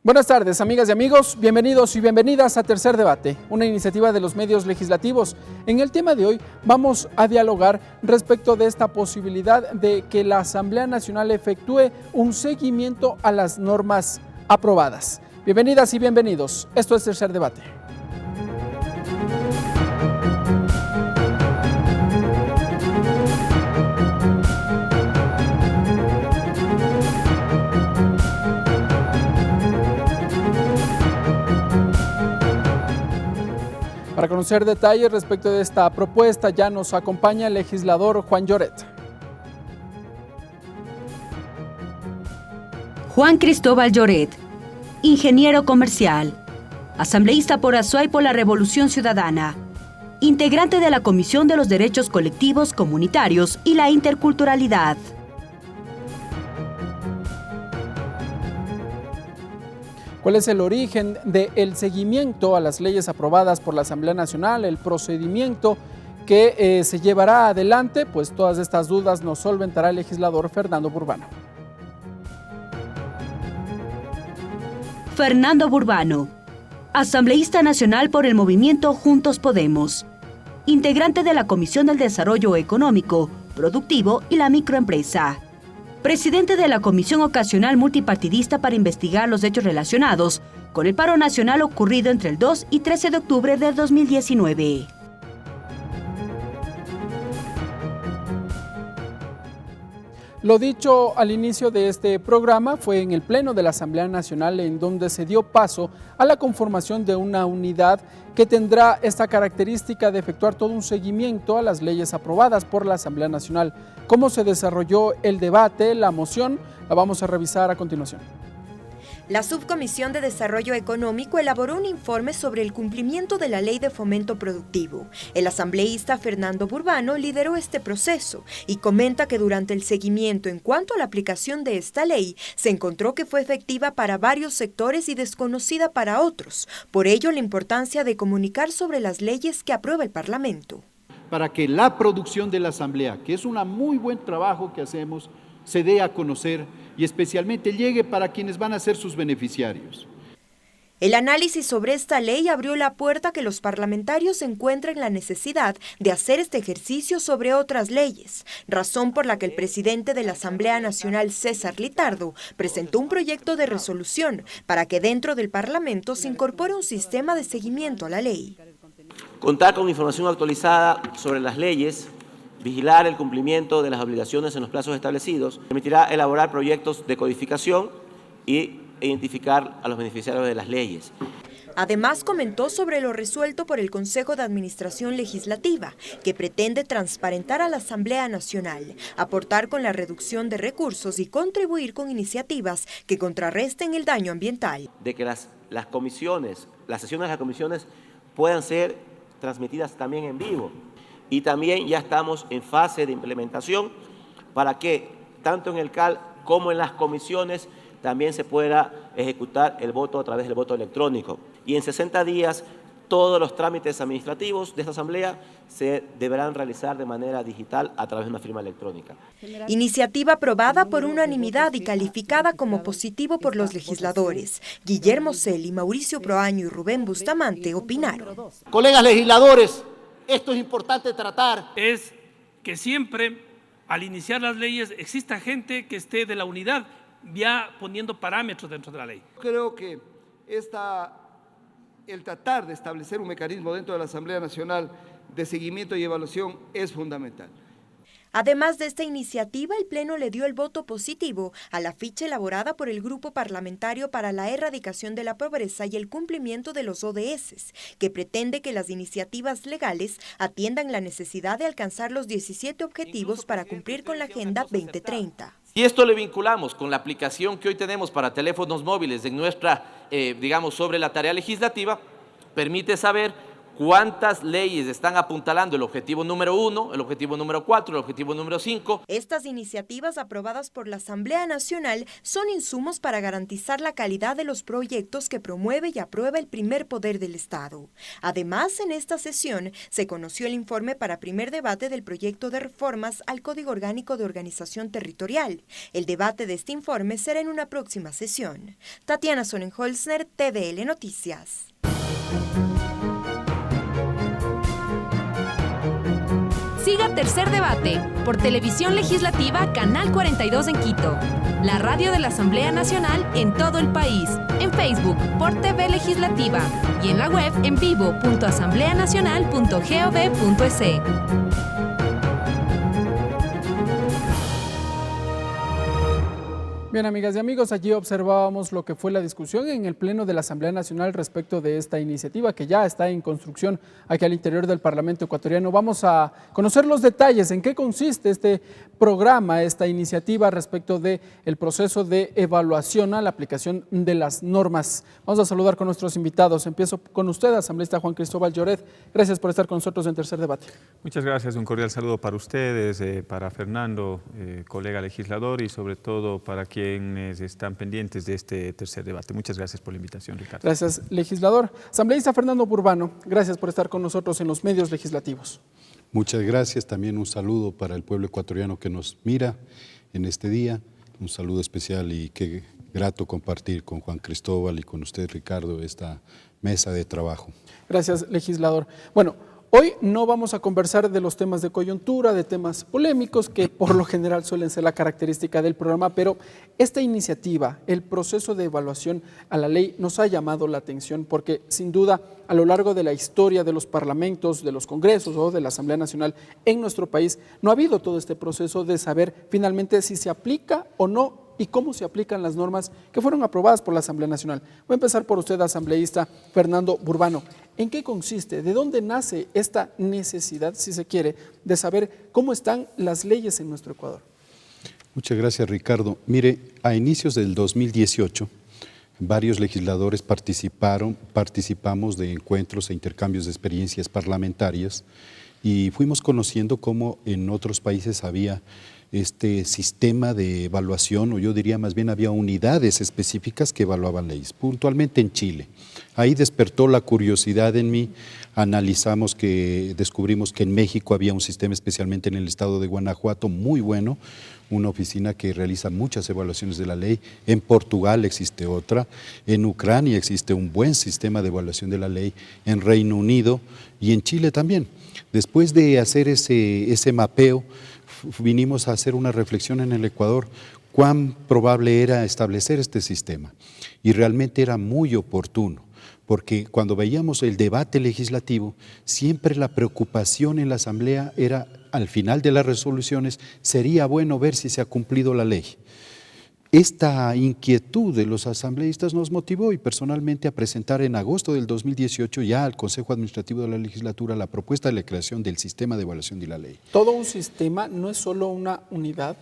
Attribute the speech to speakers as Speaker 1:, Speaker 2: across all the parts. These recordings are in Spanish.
Speaker 1: Buenas tardes, amigas y amigos, bienvenidos y bienvenidas a Tercer Debate, una iniciativa de los medios legislativos. En el tema de hoy vamos a dialogar respecto de esta posibilidad de que la Asamblea Nacional efectúe un seguimiento a las normas aprobadas. Bienvenidas y bienvenidos, esto es Tercer Debate. Para conocer detalles respecto de esta propuesta ya nos acompaña el legislador Juan Lloret.
Speaker 2: Juan Cristóbal Lloret, ingeniero comercial, asambleísta por Azuay por la Revolución Ciudadana, integrante de la Comisión de los Derechos Colectivos Comunitarios y la Interculturalidad.
Speaker 1: ¿Cuál es el origen del seguimiento a las leyes aprobadas por la Asamblea Nacional, el procedimiento que se llevará adelante? Pues todas estas dudas nos solventará el legislador Fernando Burbano.
Speaker 2: Fernando Burbano, asambleísta nacional por el movimiento Juntos Podemos, integrante de la Comisión del Desarrollo Económico, Productivo y la Microempresa. Presidente de la Comisión Ocasional Multipartidista para investigar los hechos relacionados con el paro nacional ocurrido entre el 2 y 13 de octubre de 2019.
Speaker 1: Lo dicho al inicio de este programa fue en el Pleno de la Asamblea Nacional en donde se dio paso a la conformación de una unidad que tendrá esta característica de efectuar todo un seguimiento a las leyes aprobadas por la Asamblea Nacional. ¿Cómo se desarrolló el debate, la moción? La vamos a revisar a continuación.
Speaker 3: La Subcomisión de Desarrollo Económico elaboró un informe sobre el cumplimiento de la Ley de Fomento Productivo. El asambleísta Fernando Burbano lideró este proceso y comenta que durante el seguimiento en cuanto a la aplicación de esta ley, se encontró que fue efectiva para varios sectores y desconocida para otros. Por ello, la importancia de comunicar sobre las leyes que aprueba el Parlamento.
Speaker 4: Para que la producción de la Asamblea, que es un muy buen trabajo que hacemos, se dé a conocer y especialmente llegue para quienes van a ser sus beneficiarios.
Speaker 3: El análisis sobre esta ley abrió la puerta a que los parlamentarios encuentren la necesidad de hacer este ejercicio sobre otras leyes, razón por la que el presidente de la Asamblea Nacional, César Litardo, presentó un proyecto de resolución para que dentro del Parlamento se incorpore un sistema de seguimiento a la ley.
Speaker 5: Contar con información actualizada sobre las leyes, vigilar el cumplimiento de las obligaciones en los plazos establecidos, permitirá elaborar proyectos de codificación y identificar a los beneficiarios de las leyes.
Speaker 3: Además, comentó sobre lo resuelto por el Consejo de Administración Legislativa, que pretende transparentar a la Asamblea Nacional, aportar con la reducción de recursos y contribuir con iniciativas que contrarresten el daño ambiental.
Speaker 5: De que las sesiones de las comisiones puedan ser transmitidas también en vivo. Y también ya estamos en fase de implementación para que tanto en el CAL como en las comisiones también se pueda ejecutar el voto a través del voto electrónico. Y en 60 días todos los trámites administrativos de esta asamblea se deberán realizar de manera digital a través de una firma electrónica.
Speaker 3: Iniciativa aprobada por unanimidad y calificada como positivo por los legisladores. Guillermo Celi, Mauricio Proaño y Rubén Bustamante opinaron.
Speaker 6: Colegas legisladores, esto es importante tratar.
Speaker 7: Es que siempre, al iniciar las leyes, exista gente que esté de la unidad, ya poniendo parámetros dentro de la ley.
Speaker 6: Creo que el tratar de establecer un mecanismo dentro de la Asamblea Nacional de seguimiento y evaluación es fundamental.
Speaker 3: Además de esta iniciativa, el Pleno le dio el voto positivo a la ficha elaborada por el Grupo Parlamentario para la Erradicación de la Pobreza y el Cumplimiento de los ODS, que pretende que las iniciativas legales atiendan la necesidad de alcanzar los 17 objetivos para cumplir con la Agenda 2030.
Speaker 8: Y esto le vinculamos con la aplicación que hoy tenemos para teléfonos móviles en nuestra, sobre la tarea legislativa, permite saber cuántas leyes están apuntalando el objetivo número 1, el objetivo número 4, el objetivo número 5.
Speaker 3: Estas iniciativas aprobadas por la Asamblea Nacional son insumos para garantizar la calidad de los proyectos que promueve y aprueba el primer poder del Estado. Además, en esta sesión se conoció el informe para primer debate del proyecto de reformas al Código Orgánico de Organización Territorial. El debate de este informe será en una próxima sesión. Tatiana Sonnenholzner, TVL Noticias.
Speaker 9: Siga Tercer Debate por Televisión Legislativa Canal 42 en Quito, la radio de la Asamblea Nacional en todo el país, en Facebook por TV Legislativa y en la web en vivo.asambleanacional.gov.es.
Speaker 1: Bien, amigas y amigos, allí observábamos lo que fue la discusión en el Pleno de la Asamblea Nacional respecto de esta iniciativa que ya está en construcción aquí al interior del Parlamento ecuatoriano. Vamos a conocer los detalles, en qué consiste este programa, esta iniciativa respecto del proceso de evaluación a la aplicación de las normas. Vamos a saludar con nuestros invitados. Empiezo con usted, asambleísta Juan Cristóbal Lloret. Gracias por estar con nosotros en Tercer Debate.
Speaker 10: Muchas gracias, un cordial saludo para ustedes, para Fernando, colega legislador, y sobre todo para quienes están pendientes de este tercer debate. Muchas gracias por la invitación, Ricardo.
Speaker 1: Gracias, legislador. Asambleísta Fernando Burbano, gracias por estar con nosotros en los medios legislativos.
Speaker 11: Muchas gracias. También un saludo para el pueblo ecuatoriano que nos mira en este día. Un saludo especial y qué grato compartir con Juan Cristóbal y con usted, Ricardo, esta mesa de trabajo.
Speaker 1: Gracias, legislador. Bueno, hoy no vamos a conversar de los temas de coyuntura, de temas polémicos, que por lo general suelen ser la característica del programa, pero esta iniciativa, el proceso de evaluación a la ley, nos ha llamado la atención porque, sin duda, a lo largo de la historia de los parlamentos, de los congresos o de la Asamblea Nacional en nuestro país, no ha habido todo este proceso de saber finalmente si se aplica o no y cómo se aplican las normas que fueron aprobadas por la Asamblea Nacional. Voy a empezar por usted, asambleísta Fernando Burbano. ¿En qué consiste? ¿De dónde nace esta necesidad, si se quiere, de saber cómo están las leyes en nuestro Ecuador?
Speaker 11: Muchas gracias, Ricardo. Mire, a inicios del 2018, varios legisladores participamos de encuentros e intercambios de experiencias parlamentarias y fuimos conociendo cómo en otros países había este sistema de evaluación, o yo diría más bien había unidades específicas que evaluaban leyes, puntualmente en Chile. Ahí despertó la curiosidad en mí, descubrimos que en México había un sistema, especialmente en el estado de Guanajuato, muy bueno, una oficina que realiza muchas evaluaciones de la ley. En Portugal existe otra, en Ucrania existe un buen sistema de evaluación de la ley, en Reino Unido y en Chile también. Después de hacer ese mapeo, vinimos a hacer una reflexión en el Ecuador, cuán probable era establecer este sistema. Y realmente era muy oportuno, porque cuando veíamos el debate legislativo, siempre la preocupación en la Asamblea era, al final de las resoluciones, sería bueno ver si se ha cumplido la ley. Esta inquietud de los asambleístas nos motivó y personalmente a presentar en agosto del 2018 ya al Consejo Administrativo de la Legislatura la propuesta de la creación del sistema de evaluación de la ley.
Speaker 1: ¿Todo un sistema no es solo una unidad?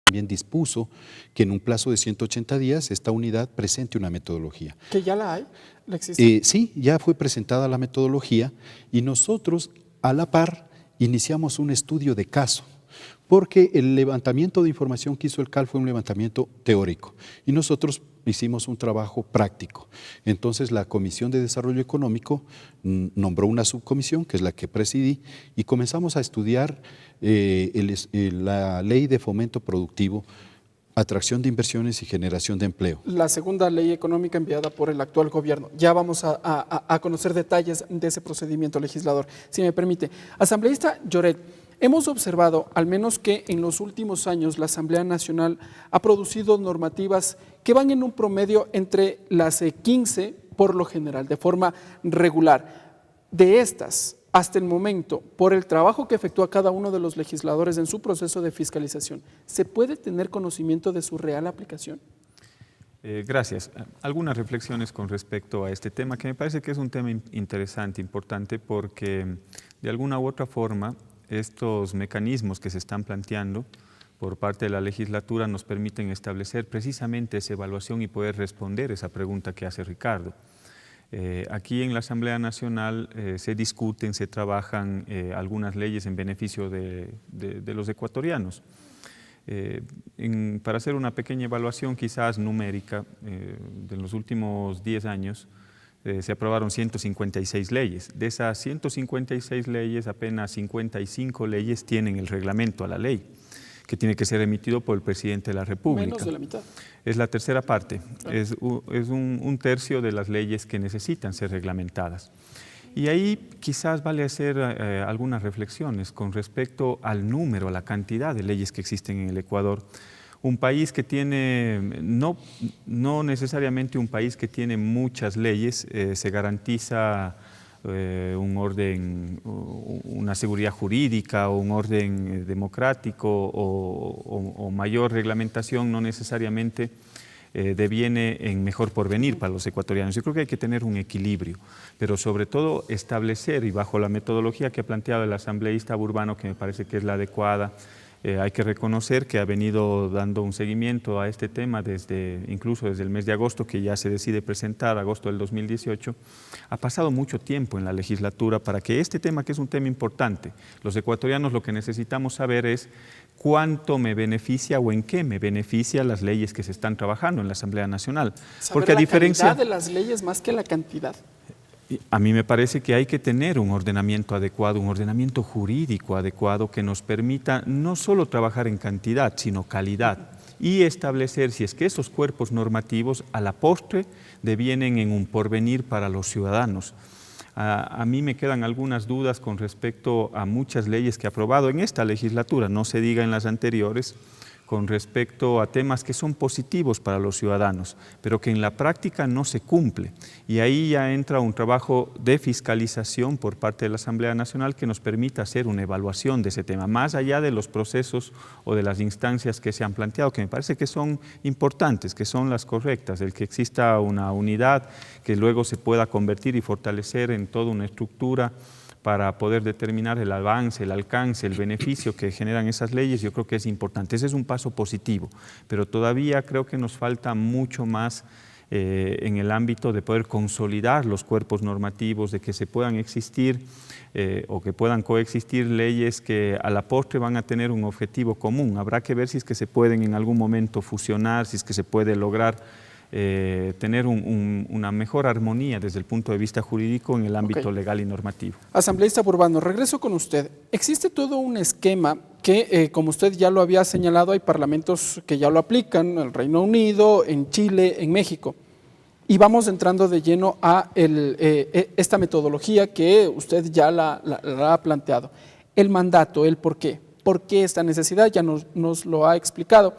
Speaker 11: También dispuso que en un plazo de 180 días esta unidad presente una metodología.
Speaker 1: ¿Que ya la hay? ¿La existe?
Speaker 11: Sí, ya fue presentada la metodología y nosotros a la par iniciamos un estudio de caso, porque el levantamiento de información que hizo el CAL fue un levantamiento teórico y nosotros hicimos un trabajo práctico. Entonces la Comisión de Desarrollo Económico nombró una subcomisión, que es la que presidí, y comenzamos a estudiar la Ley de Fomento Productivo, atracción de inversiones y generación de empleo.
Speaker 1: La segunda ley económica enviada por el actual gobierno. Ya vamos a conocer detalles de ese procedimiento, legislador. Si me permite. Asambleísta Lloret, hemos observado, al menos que en los últimos años, la Asamblea Nacional ha producido normativas que van en un promedio entre las 15, por lo general, de forma regular. De estas, hasta el momento, por el trabajo que efectúa cada uno de los legisladores en su proceso de fiscalización, ¿se puede tener conocimiento de su real aplicación?
Speaker 10: Gracias. Algunas reflexiones con respecto a este tema, que me parece que es un tema interesante, importante, porque de alguna u otra forma estos mecanismos que se están planteando por parte de la legislatura nos permiten establecer precisamente esa evaluación y poder responder esa pregunta que hace Ricardo. Aquí en la Asamblea Nacional se discuten, se trabajan algunas leyes en beneficio de los ecuatorianos. Para hacer una pequeña evaluación quizás numérica, de los últimos 10 años se aprobaron 156 leyes. De esas 156 leyes, apenas 55 leyes tienen el reglamento a la ley, que tiene que ser emitido por el presidente de la República.
Speaker 1: Menos de la mitad.
Speaker 10: Es la tercera parte, claro. Es un tercio de las leyes que necesitan ser reglamentadas. Y ahí quizás vale hacer algunas reflexiones con respecto al número, a la cantidad de leyes que existen en el Ecuador. Un país que tiene, no necesariamente un país que tiene muchas leyes, se garantiza un orden, una seguridad jurídica o un orden democrático o mayor reglamentación no necesariamente deviene en mejor porvenir para los ecuatorianos. Yo creo que hay que tener un equilibrio, pero sobre todo establecer, y bajo la metodología que ha planteado el asambleísta Burbano, que me parece que es la adecuada, hay que reconocer que ha venido dando un seguimiento a este tema incluso desde el mes de agosto, que ya se decide presentar, agosto del 2018. Ha pasado mucho tiempo en la legislatura para que este tema, que es un tema importante, los ecuatorianos lo que necesitamos saber es cuánto me beneficia o en qué me beneficia las leyes que se están trabajando en la Asamblea Nacional.
Speaker 1: Porque a diferencia la calidad de las leyes más que la cantidad.
Speaker 10: A mí me parece que hay que tener un ordenamiento adecuado, un ordenamiento jurídico adecuado que nos permita no solo trabajar en cantidad, sino calidad y establecer si es que esos cuerpos normativos a la postre devienen en un porvenir para los ciudadanos. A mí me quedan algunas dudas con respecto a muchas leyes que ha aprobado en esta legislatura, no se diga en las anteriores, con respecto a temas que son positivos para los ciudadanos, pero que en la práctica no se cumple. Y ahí ya entra un trabajo de fiscalización por parte de la Asamblea Nacional que nos permita hacer una evaluación de ese tema, más allá de los procesos o de las instancias que se han planteado, que me parece que son importantes, que son las correctas, el que exista una unidad que luego se pueda convertir y fortalecer en toda una estructura para poder determinar el avance, el alcance, el beneficio que generan esas leyes, yo creo que es importante. Ese es un paso positivo, pero todavía creo que nos falta mucho más en el ámbito de poder consolidar los cuerpos normativos, de que se puedan existir o que puedan coexistir leyes que a la postre van a tener un objetivo común. Habrá que ver si es que se pueden en algún momento fusionar, si es que se puede lograr tener una mejor armonía desde el punto de vista jurídico en el ámbito legal y normativo.
Speaker 1: Asambleísta Burbano, regreso con usted. Existe todo un esquema que, como usted ya lo había señalado, hay parlamentos que ya lo aplican, en el Reino Unido, en Chile, en México. Y vamos entrando de lleno a esta metodología que usted ya la ha planteado. El mandato, el por qué esta necesidad, ya nos lo ha explicado.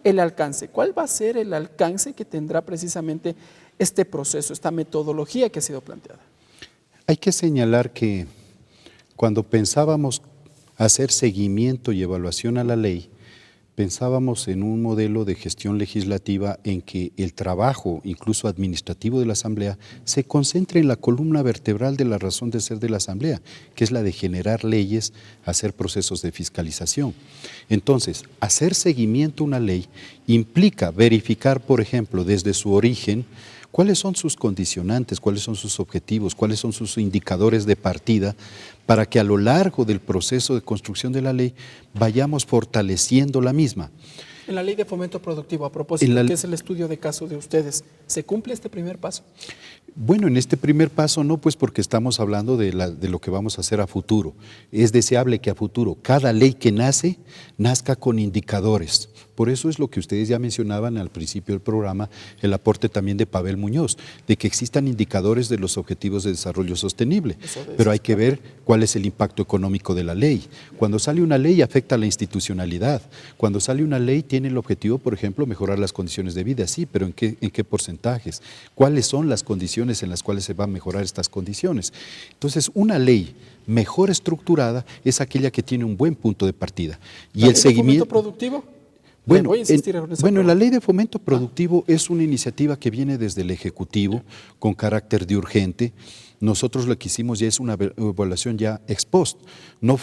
Speaker 1: El alcance, ¿cuál va a ser el alcance que tendrá precisamente este proceso, esta metodología que ha sido planteada?
Speaker 11: Hay que señalar que cuando pensábamos hacer seguimiento y evaluación a la ley, pensábamos en un modelo de gestión legislativa en que el trabajo, incluso administrativo de la Asamblea, se concentre en la columna vertebral de la razón de ser de la Asamblea, que es la de generar leyes, hacer procesos de fiscalización. Entonces, hacer seguimiento a una ley implica verificar, por ejemplo, desde su origen, cuáles son sus condicionantes, cuáles son sus objetivos, cuáles son sus indicadores de partida, para que a lo largo del proceso de construcción de la ley vayamos fortaleciendo la misma.
Speaker 1: En la Ley de Fomento Productivo, a propósito, que es el estudio de caso de ustedes, ¿se cumple este primer paso?
Speaker 11: Bueno, en este primer paso no, pues porque estamos hablando de lo que vamos a hacer a futuro. Es deseable que a futuro cada ley que nace, nazca con indicadores. Por eso es lo que ustedes ya mencionaban al principio del programa, el aporte también de Pavel Muñoz, de que existan indicadores de los objetivos de desarrollo sostenible. Pero hay que ver cuál es el impacto económico de la ley. Cuando sale una ley afecta a la institucionalidad. Cuando sale una ley tiene el objetivo, por ejemplo, mejorar las condiciones de vida. Sí, pero ¿en qué porcentajes? ¿Cuáles son las condiciones en las cuales se van a mejorar estas condiciones? Entonces, una ley mejor estructurada es aquella que tiene un buen punto de partida. Y el seguimiento.
Speaker 1: ¿Fomento productivo?
Speaker 11: Bueno, la Ley de Fomento Productivo es una iniciativa que viene desde el Ejecutivo con carácter de urgente. Nosotros lo que hicimos ya es una evaluación ya ex post. No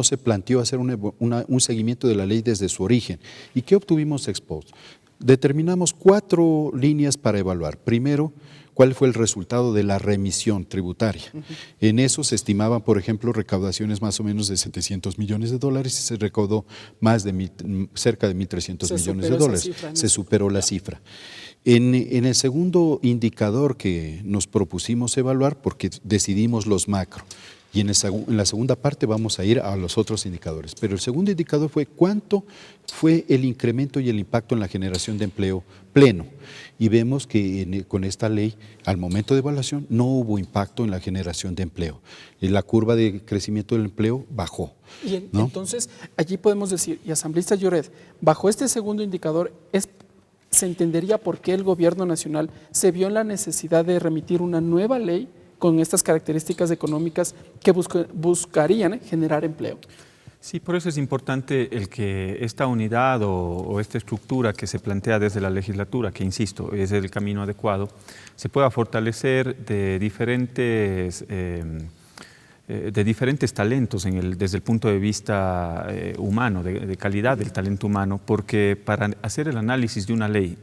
Speaker 11: se planteó hacer un seguimiento de la ley desde su origen. ¿Y qué obtuvimos ex post? Determinamos 4 líneas para evaluar. Primero, ¿cuál fue el resultado de la remisión tributaria? En eso se estimaban, por ejemplo, recaudaciones más o menos de $700 millones y se recaudó cerca de 1.300 millones de dólares. Se superó la cifra. En el segundo indicador que nos propusimos evaluar, porque decidimos los macro, y en la segunda parte vamos a ir a los otros indicadores. Pero el segundo indicador fue cuánto fue el incremento y el impacto en la generación de empleo pleno. Y vemos que con esta ley, al momento de evaluación, no hubo impacto en la generación de empleo. La curva de crecimiento del empleo bajó.
Speaker 1: Y entonces, allí podemos decir, y asambleísta Lloret, bajo este segundo indicador, se entendería por qué el gobierno nacional se vio en la necesidad de remitir una nueva ley con estas características económicas que buscarían generar empleo.
Speaker 10: Sí, por eso es importante el que esta unidad o esta estructura que se plantea desde la legislatura, que insisto, es el camino adecuado, se pueda fortalecer de diferentes talentos desde el punto de vista humano, de calidad del talento humano, porque para hacer el análisis de una ley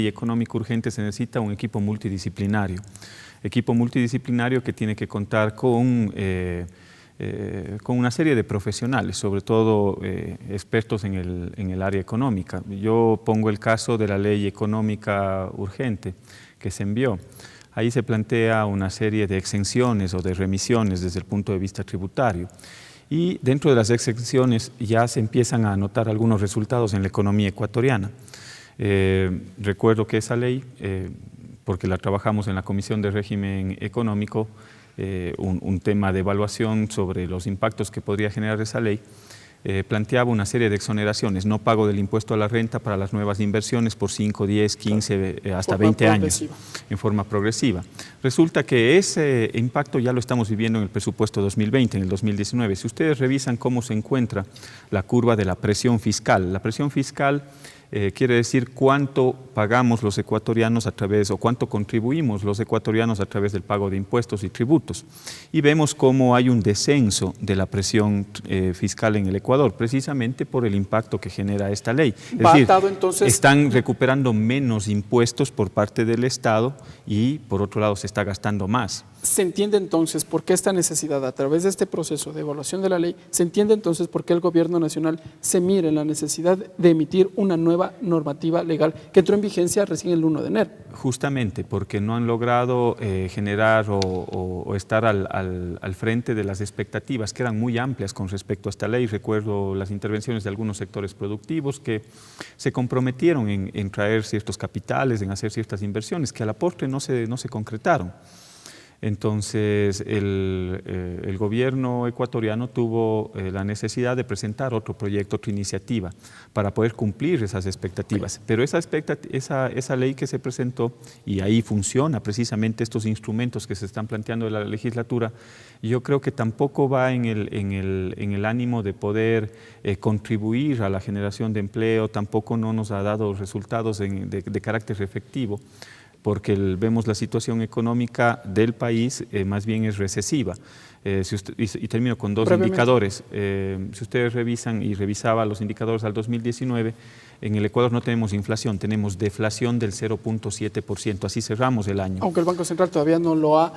Speaker 10: económica urgente se necesita un equipo multidisciplinario que tiene que contar con una serie de profesionales, sobre todo expertos en el área económica. Yo pongo el caso de la ley económica urgente que se envió. Ahí se plantea una serie de exenciones o de remisiones desde el punto de vista tributario. Y dentro de las exenciones ya se empiezan a notar algunos resultados en la economía ecuatoriana. Recuerdo que esa ley, porque la trabajamos en la Comisión de Régimen Económico, un tema de evaluación sobre los impactos que podría generar esa ley, planteaba una serie de exoneraciones, no pago del impuesto a la renta para las nuevas inversiones por 5, 10, 15, hasta 20 años, en forma progresiva. Resulta que ese impacto ya lo estamos viviendo en el presupuesto 2020, en el 2019. Si ustedes revisan cómo se encuentra la curva de la presión fiscal quiere decir cuánto pagamos los ecuatorianos o cuánto contribuimos los ecuatorianos a través del pago de impuestos y tributos. Y vemos cómo hay un descenso de la presión fiscal en el Ecuador, precisamente por el impacto que genera esta ley. Es decir, están recuperando menos impuestos por parte del Estado y, por otro lado, se está gastando más.
Speaker 1: ¿Se entiende entonces por qué esta necesidad, a través de este proceso de evaluación de la ley, se entiende entonces por qué el gobierno nacional se mira en la necesidad de emitir una nueva normativa legal que entró en vigencia recién el 1 de enero?
Speaker 10: Justamente porque no han logrado generar o estar al frente de las expectativas que eran muy amplias con respecto a esta ley. Recuerdo las intervenciones de algunos sectores productivos que se comprometieron en traer ciertos capitales, en hacer ciertas inversiones que a la postre no se concretaron. Entonces, el gobierno ecuatoriano tuvo la necesidad de presentar otro proyecto, otra iniciativa, para poder cumplir esas expectativas. Pero esa ley que se presentó, y ahí funciona precisamente estos instrumentos que se están planteando de la legislatura, yo creo que tampoco va en el ánimo de poder contribuir a la generación de empleo, tampoco no nos ha dado resultados de carácter efectivo, porque vemos la situación económica del país más bien es recesiva. Y termino con dos indicadores. Si ustedes revisan y revisaban los indicadores al 2019, En el Ecuador no tenemos inflación, tenemos deflación del 0.7%, así cerramos el año.
Speaker 1: Aunque el Banco Central todavía no lo ha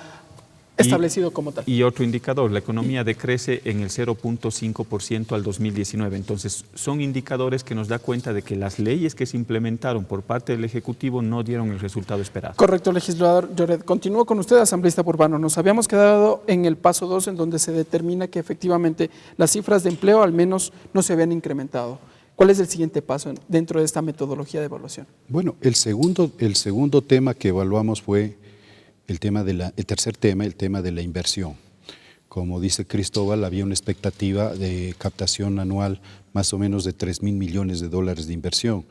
Speaker 1: establecido como tal.
Speaker 10: Y otro indicador, la economía decrece en el 0.5% al 2019. Entonces, son indicadores que nos da cuenta de que las leyes que se implementaron por parte del Ejecutivo no dieron el resultado esperado.
Speaker 1: Correcto, legislador Lloret. Continúo con usted, asambleísta Burbano. Nos habíamos quedado en el paso 2, en donde se determina que efectivamente las cifras de empleo al menos no se habían incrementado. ¿Cuál es el siguiente paso dentro de esta metodología de evaluación?
Speaker 11: Bueno, el segundo tema que evaluamos fue el tercer tema, el tema de la inversión. Como dice Cristóbal, había una expectativa de captación anual más o menos de 3.000 millones de dólares de inversión.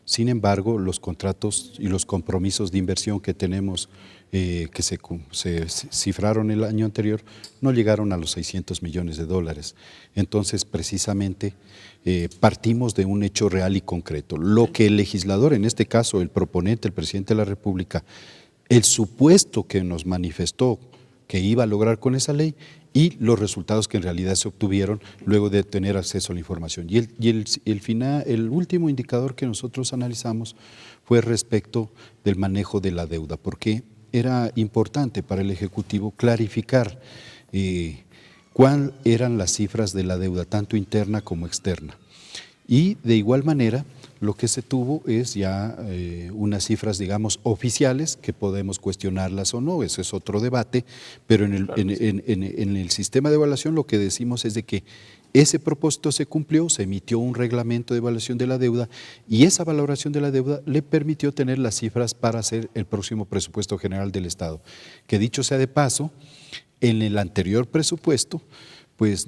Speaker 11: Sin embargo, los contratos y los compromisos de inversión que tenemos, que se cifraron el año anterior, no llegaron a los 600 millones de dólares. Entonces, precisamente, partimos de un hecho real y concreto. Lo que el legislador, en este caso el proponente, el presidente de la República, el supuesto que nos manifestó que iba a lograr con esa ley y los resultados que en realidad se obtuvieron luego de tener acceso a la información. El último indicador que nosotros analizamos fue respecto del manejo de la deuda, porque era importante para el Ejecutivo clarificar cuáles eran las cifras de la deuda, tanto interna como externa. Y de igual manera, lo que se tuvo es ya unas cifras, digamos, oficiales, que podemos cuestionarlas o no, ese es otro debate, pero en el sistema de evaluación lo que decimos es de que ese propósito se cumplió, se emitió un reglamento de evaluación de la deuda y esa valoración de la deuda le permitió tener las cifras para hacer el próximo presupuesto general del Estado. Que dicho sea de paso, en el anterior presupuesto, pues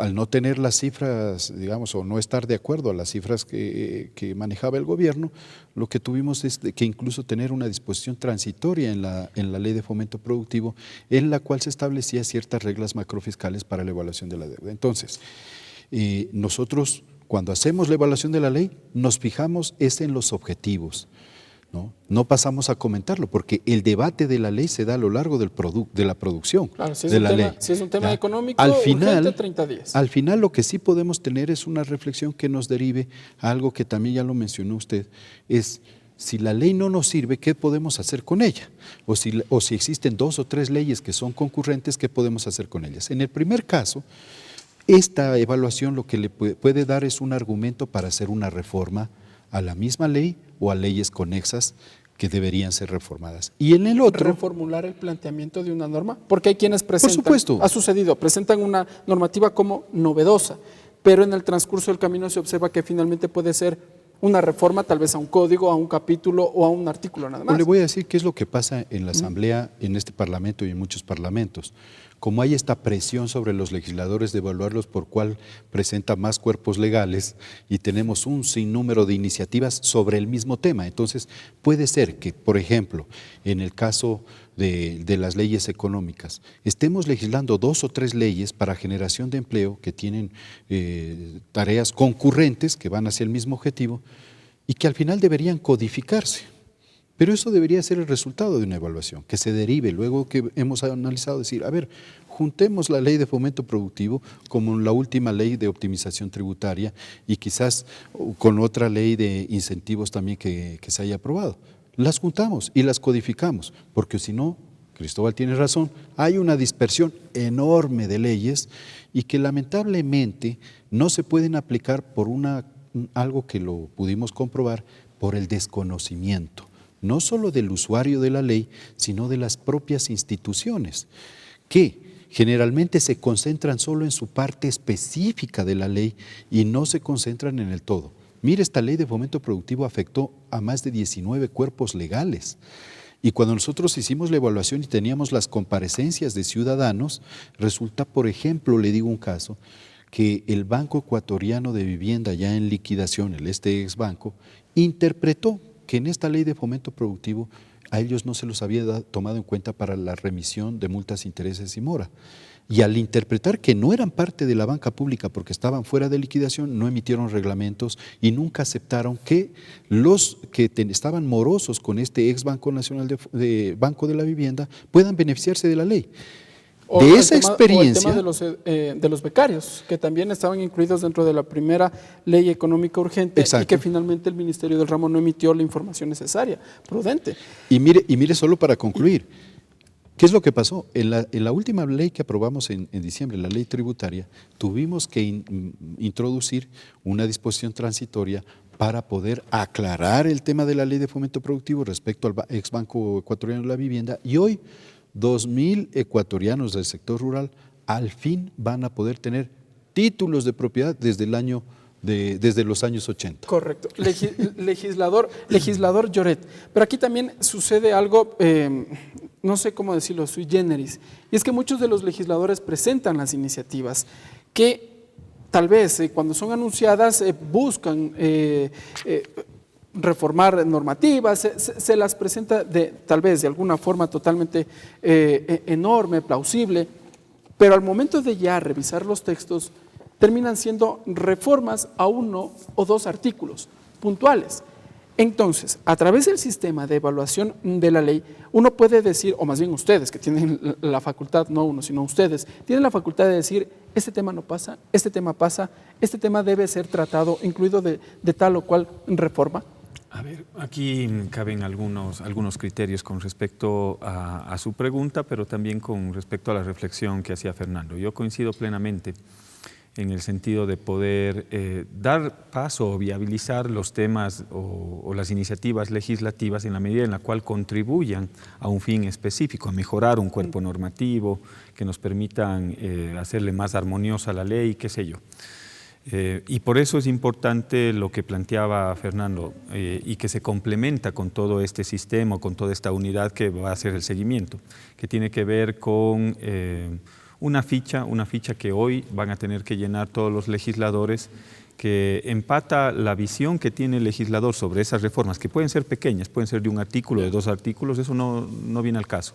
Speaker 11: al no tener las cifras, digamos, o no estar de acuerdo a las cifras que manejaba el gobierno, lo que tuvimos es que incluso tener una disposición transitoria en la Ley de Fomento Productivo, en la cual se establecía ciertas reglas macrofiscales para la evaluación de la deuda. Entonces, nosotros cuando hacemos la evaluación de la ley, nos fijamos en los objetivos. No pasamos a comentarlo, porque el debate de la ley se da a lo largo de la producción de la ley.
Speaker 1: Si es un tema económico,
Speaker 11: urgente,
Speaker 1: 30 días.
Speaker 11: Al final lo que sí podemos tener es una reflexión que nos derive a algo que también ya lo mencionó usted, es si la ley no nos sirve, ¿qué podemos hacer con ella? O si existen 2 o 3 leyes que son concurrentes, ¿qué podemos hacer con ellas? En el primer caso, esta evaluación lo que le puede dar es un argumento para hacer una reforma a la misma ley o a leyes conexas que deberían ser reformadas. Y en el otro…
Speaker 1: ¿Reformular el planteamiento de una norma? Porque hay quienes presentan…
Speaker 11: Por supuesto.
Speaker 1: Ha sucedido, presentan una normativa como novedosa, pero en el transcurso del camino se observa que finalmente puede ser una reforma tal vez a un código, a un capítulo o a un artículo nada más.
Speaker 11: Le voy a decir qué es lo que pasa en la Asamblea, en este Parlamento y en muchos parlamentos. Como hay esta presión sobre los legisladores de evaluarlos por cuál presenta más cuerpos legales y tenemos un sinnúmero de iniciativas sobre el mismo tema. Entonces, puede ser que, por ejemplo, en el caso de las leyes económicas, estemos legislando 2 o 3 leyes para generación de empleo que tienen tareas concurrentes que van hacia el mismo objetivo y que al final deberían codificarse. Pero eso debería ser el resultado de una evaluación, que se derive luego que hemos analizado, decir, a ver, juntemos la ley de fomento productivo como la última ley de optimización tributaria y quizás con otra ley de incentivos también que se haya aprobado. Las juntamos y las codificamos, porque si no, Cristóbal tiene razón, hay una dispersión enorme de leyes y que lamentablemente no se pueden aplicar por algo que lo pudimos comprobar, por el desconocimiento. No solo del usuario de la ley, sino de las propias instituciones, que generalmente se concentran solo en su parte específica de la ley y no se concentran en el todo. Mire, esta ley de fomento productivo afectó a más de 19 cuerpos legales. Y cuando nosotros hicimos la evaluación y teníamos las comparecencias de ciudadanos, resulta, por ejemplo, le digo un caso, que el Banco Ecuatoriano de Vivienda, ya en liquidación, el ex banco, interpretó que en esta ley de fomento productivo a ellos no se los había tomado en cuenta para la remisión de multas, intereses y mora. Y al interpretar que no eran parte de la banca pública porque estaban fuera de liquidación, no emitieron reglamentos y nunca aceptaron que los que estaban morosos con este ex Banco Nacional de Banco de la Vivienda puedan beneficiarse de la ley. De esa experiencia...
Speaker 1: O el tema de los becarios, que también estaban incluidos dentro de la primera ley económica urgente. Exacto. Y que finalmente el Ministerio del Ramo no emitió la información necesaria, prudente.
Speaker 11: Y mire solo para concluir, ¿qué es lo que pasó? En la última ley que aprobamos en diciembre, la ley tributaria, tuvimos que introducir una disposición transitoria para poder aclarar el tema de la ley de fomento productivo respecto al ex Banco Ecuatoriano de la Vivienda, y hoy 2.000 ecuatorianos del sector rural al fin van a poder tener títulos de propiedad desde los años 80.
Speaker 1: Correcto. Legislador Lloret. Pero aquí también sucede algo, no sé cómo decirlo, sui generis, y es que muchos de los legisladores presentan las iniciativas que tal vez cuando son anunciadas buscan reformar normativas, se las presenta tal vez de alguna forma totalmente enorme, plausible, pero al momento de ya revisar los textos terminan siendo reformas a 1 o 2 artículos puntuales. Entonces, a través del sistema de evaluación de la ley, uno puede decir, o más bien ustedes que tienen la facultad, no uno, sino ustedes, tienen la facultad de decir, este tema no pasa, este tema pasa, este tema debe ser tratado, incluido de tal o cual reforma.
Speaker 10: A ver, aquí caben algunos criterios con respecto a su pregunta, pero también con respecto a la reflexión que hacía Fernando. Yo coincido plenamente en el sentido de poder dar paso o viabilizar los temas o las iniciativas legislativas en la medida en la cual contribuyan a un fin específico, a mejorar un cuerpo normativo, que nos permitan hacerle más armoniosa la ley, qué sé yo. Y por eso es importante lo que planteaba Fernando y que se complementa con todo este sistema, con toda esta unidad que va a hacer el seguimiento, que tiene que ver con una ficha que hoy van a tener que llenar todos los legisladores, que empata la visión que tiene el legislador sobre esas reformas, que pueden ser pequeñas, pueden ser de 1 artículo, de 2 artículos, eso no viene al caso.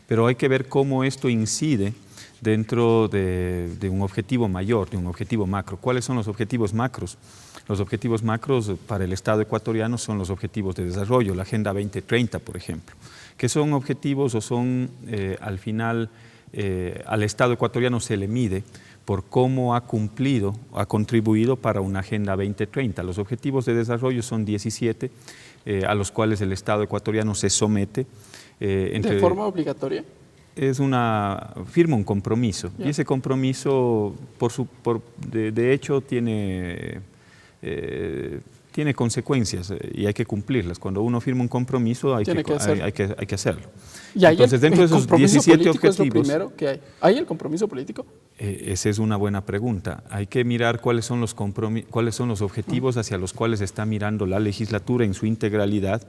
Speaker 10: Pero hay que ver cómo esto incide dentro de un objetivo mayor, de un objetivo macro. ¿Cuáles son los objetivos macros? Los objetivos macros para el Estado ecuatoriano son los objetivos de desarrollo, la Agenda 2030, por ejemplo, que son objetivos o son al final al Estado ecuatoriano se le mide por cómo ha cumplido, ha contribuido para una Agenda 2030. Los objetivos de desarrollo son 17, a los cuales el Estado ecuatoriano se somete.
Speaker 1: ¿De forma obligatoria?
Speaker 10: Firma un compromiso, y ese compromiso, de hecho, tiene consecuencias y hay que cumplirlas. Cuando uno firma un compromiso hay que hacerlo.
Speaker 1: Y entonces, dentro de esos 17 objetivos, ¿es lo primero que hay? ¿Hay el compromiso político?
Speaker 10: Esa es una buena pregunta. Hay que mirar cuáles son los objetivos hacia los cuales está mirando la legislatura en su integralidad,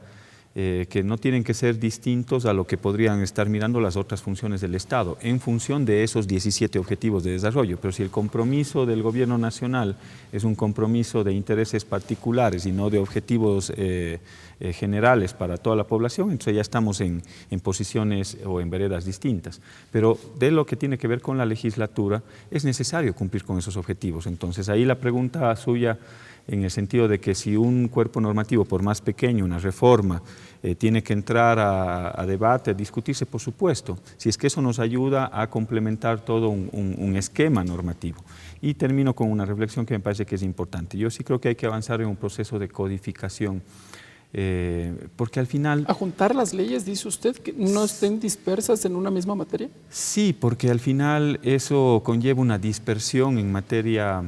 Speaker 10: que no tienen que ser distintos a lo que podrían estar mirando las otras funciones del Estado, en función de esos 17 objetivos de desarrollo. Pero si el compromiso del gobierno nacional es un compromiso de intereses particulares y no de objetivos generales para toda la población, entonces ya estamos en posiciones o en veredas distintas. Pero de lo que tiene que ver con la legislatura, es necesario cumplir con esos objetivos. Entonces ahí la pregunta suya, en el sentido de que si un cuerpo normativo, por más pequeño, una reforma, tiene que entrar a debate, a discutirse, por supuesto, si es que eso nos ayuda a complementar todo un esquema normativo. Y termino con una reflexión que me parece que es importante. Yo sí creo que hay que avanzar en un proceso de codificación, porque al final...
Speaker 1: ¿A juntar las leyes, dice usted, que no estén dispersas en una misma materia?
Speaker 10: Sí, porque al final eso conlleva una dispersión en materia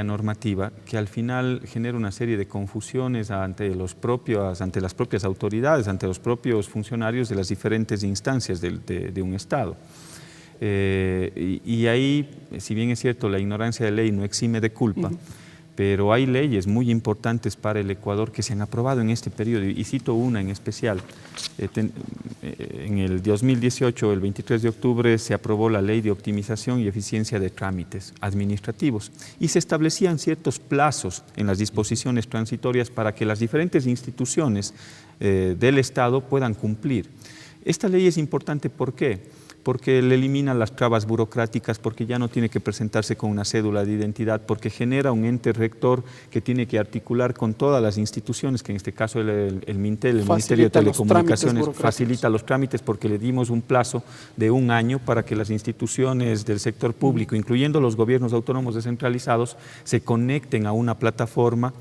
Speaker 10: normativa, que al final genera una serie de confusiones ante las propias autoridades, ante los propios funcionarios de las diferentes instancias de un Estado. Y ahí, si bien es cierto, la ignorancia de ley no exime de culpa, pero hay leyes muy importantes para el Ecuador que se han aprobado en este periodo, y cito una en especial. En el 2018, el 23 de octubre, se aprobó la Ley de Optimización y Eficiencia de Trámites Administrativos, y se establecían ciertos plazos en las disposiciones transitorias para que las diferentes instituciones del Estado puedan cumplir. Esta ley es importante, ¿por qué? porque le elimina las trabas burocráticas, porque ya no tiene que presentarse con una cédula de identidad, porque genera un ente rector que tiene que articular con todas las instituciones, que en este caso el MINTEL, el Ministerio de Telecomunicaciones, facilita los trámites porque le dimos un plazo de 1 año para que las instituciones del sector público, incluyendo los gobiernos autónomos descentralizados, se conecten a una plataforma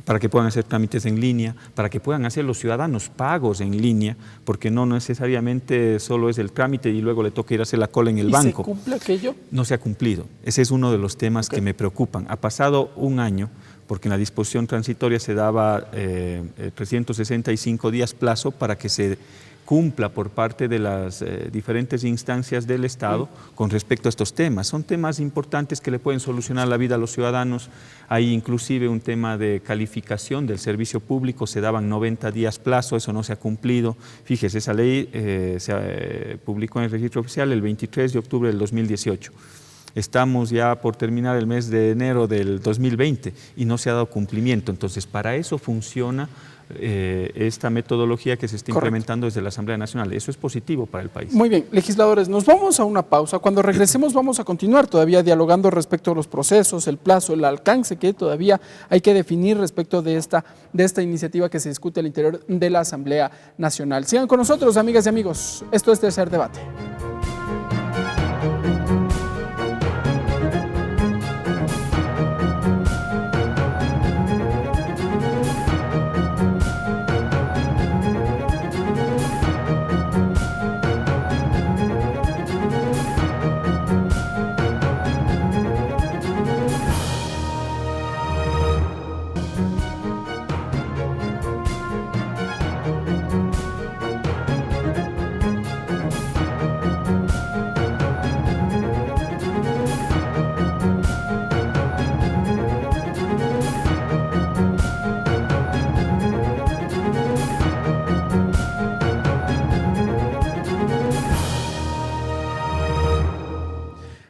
Speaker 10: para que puedan hacer trámites en línea, para que puedan hacer los ciudadanos pagos en línea, porque no necesariamente solo es el trámite y luego le toca ir a hacer la cola en el banco.
Speaker 1: ¿Se cumple aquello?
Speaker 10: No se ha cumplido. Ese es uno de los temas que me preocupan. Ha pasado 1 año, porque en la disposición transitoria se daba 365 días plazo para que se cumpla por parte de las diferentes instancias del Estado con respecto a estos temas. Son temas importantes que le pueden solucionar la vida a los ciudadanos. Hay inclusive un tema de calificación del servicio público, se daban 90 días plazo, eso no se ha cumplido. Fíjese, esa ley se publicó en el registro oficial el 23 de octubre del 2018. Estamos ya por terminar el mes de enero del 2020 y no se ha dado cumplimiento. Entonces, para eso funciona esta metodología que se está implementando desde la Asamblea Nacional. Eso es positivo para el país.
Speaker 1: Muy bien, legisladores, nos vamos a una pausa. Cuando regresemos vamos a continuar todavía dialogando respecto a los procesos, el plazo, el alcance que todavía hay que definir respecto de esta iniciativa que se discute al interior de la Asamblea Nacional. Sigan con nosotros, amigas y amigos. Esto es Tercer Debate.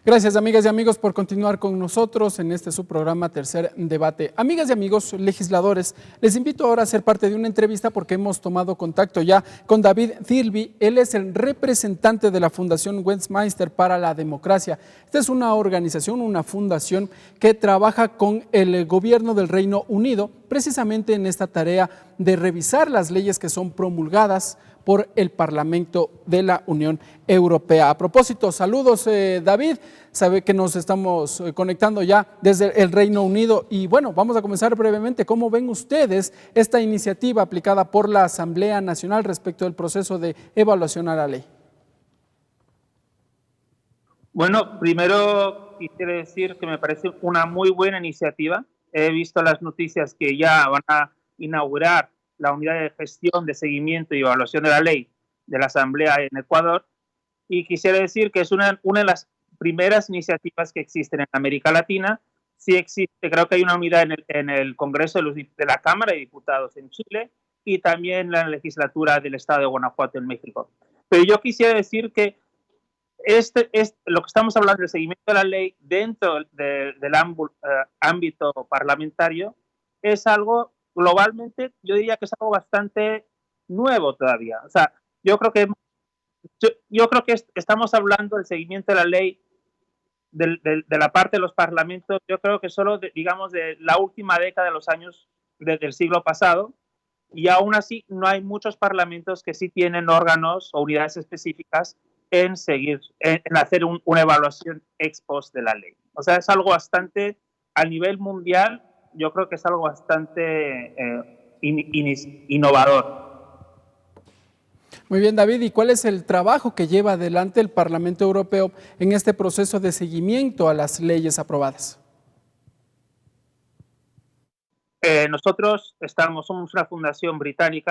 Speaker 1: Gracias, amigas y amigos, por continuar con nosotros en este subprograma Tercer Debate. Amigas y amigos legisladores, les invito ahora a ser parte de una entrevista porque hemos tomado contacto ya con David Thirlby. Él es el representante de la Fundación Westminster para la Democracia. Esta es una organización, una fundación que trabaja con el gobierno del Reino Unido precisamente en esta tarea de revisar las leyes que son promulgadas por el Parlamento de la Unión Europea. A propósito, saludos David, sabe que nos estamos conectando ya desde el Reino Unido y bueno, vamos a comenzar brevemente. ¿Cómo ven ustedes esta iniciativa aplicada por la Asamblea Nacional respecto del proceso de evaluación a la ley?
Speaker 12: Bueno, primero quisiera decir que me parece una muy buena iniciativa. He visto las noticias que ya van a inaugurar la unidad de gestión, de seguimiento y evaluación de la ley de la Asamblea en Ecuador, y quisiera decir que es una de las primeras iniciativas que existen en América Latina. Sí existe, creo que hay una unidad en el Congreso de la Cámara de Diputados en Chile y también en la legislatura del Estado de Guanajuato en México. Pero yo quisiera decir que lo que estamos hablando del seguimiento de la ley dentro del ámbito parlamentario es algo globalmente, yo diría que es algo bastante nuevo todavía. O sea, yo creo que estamos hablando del seguimiento de la ley de la parte de los parlamentos, yo creo que solo, digamos, de la última década de los años del siglo pasado, y aún así no hay muchos parlamentos que sí tienen órganos o unidades específicas en hacer una evaluación ex post de la ley. O sea, es algo bastante, a nivel mundial, yo creo que es algo bastante innovador.
Speaker 1: Muy bien, David, ¿y cuál es el trabajo que lleva adelante el Parlamento Europeo en este proceso de seguimiento a las leyes aprobadas?
Speaker 12: Nosotros somos una fundación británica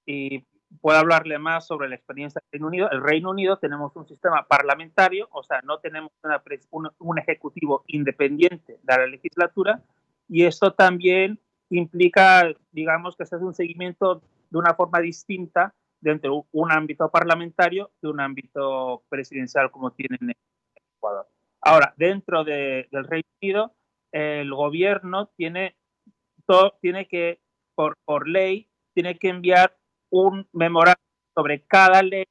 Speaker 12: y puedo hablarle más sobre la experiencia del Reino Unido. El Reino Unido tenemos un sistema parlamentario, o sea, no tenemos un ejecutivo independiente de la legislatura, y esto también implica, digamos, que se hace un seguimiento de una forma distinta dentro de un ámbito parlamentario de un ámbito presidencial como tienen en Ecuador. Ahora, dentro del Reino Unido, el gobierno tiene que, por ley, tiene que enviar un memorándum sobre cada ley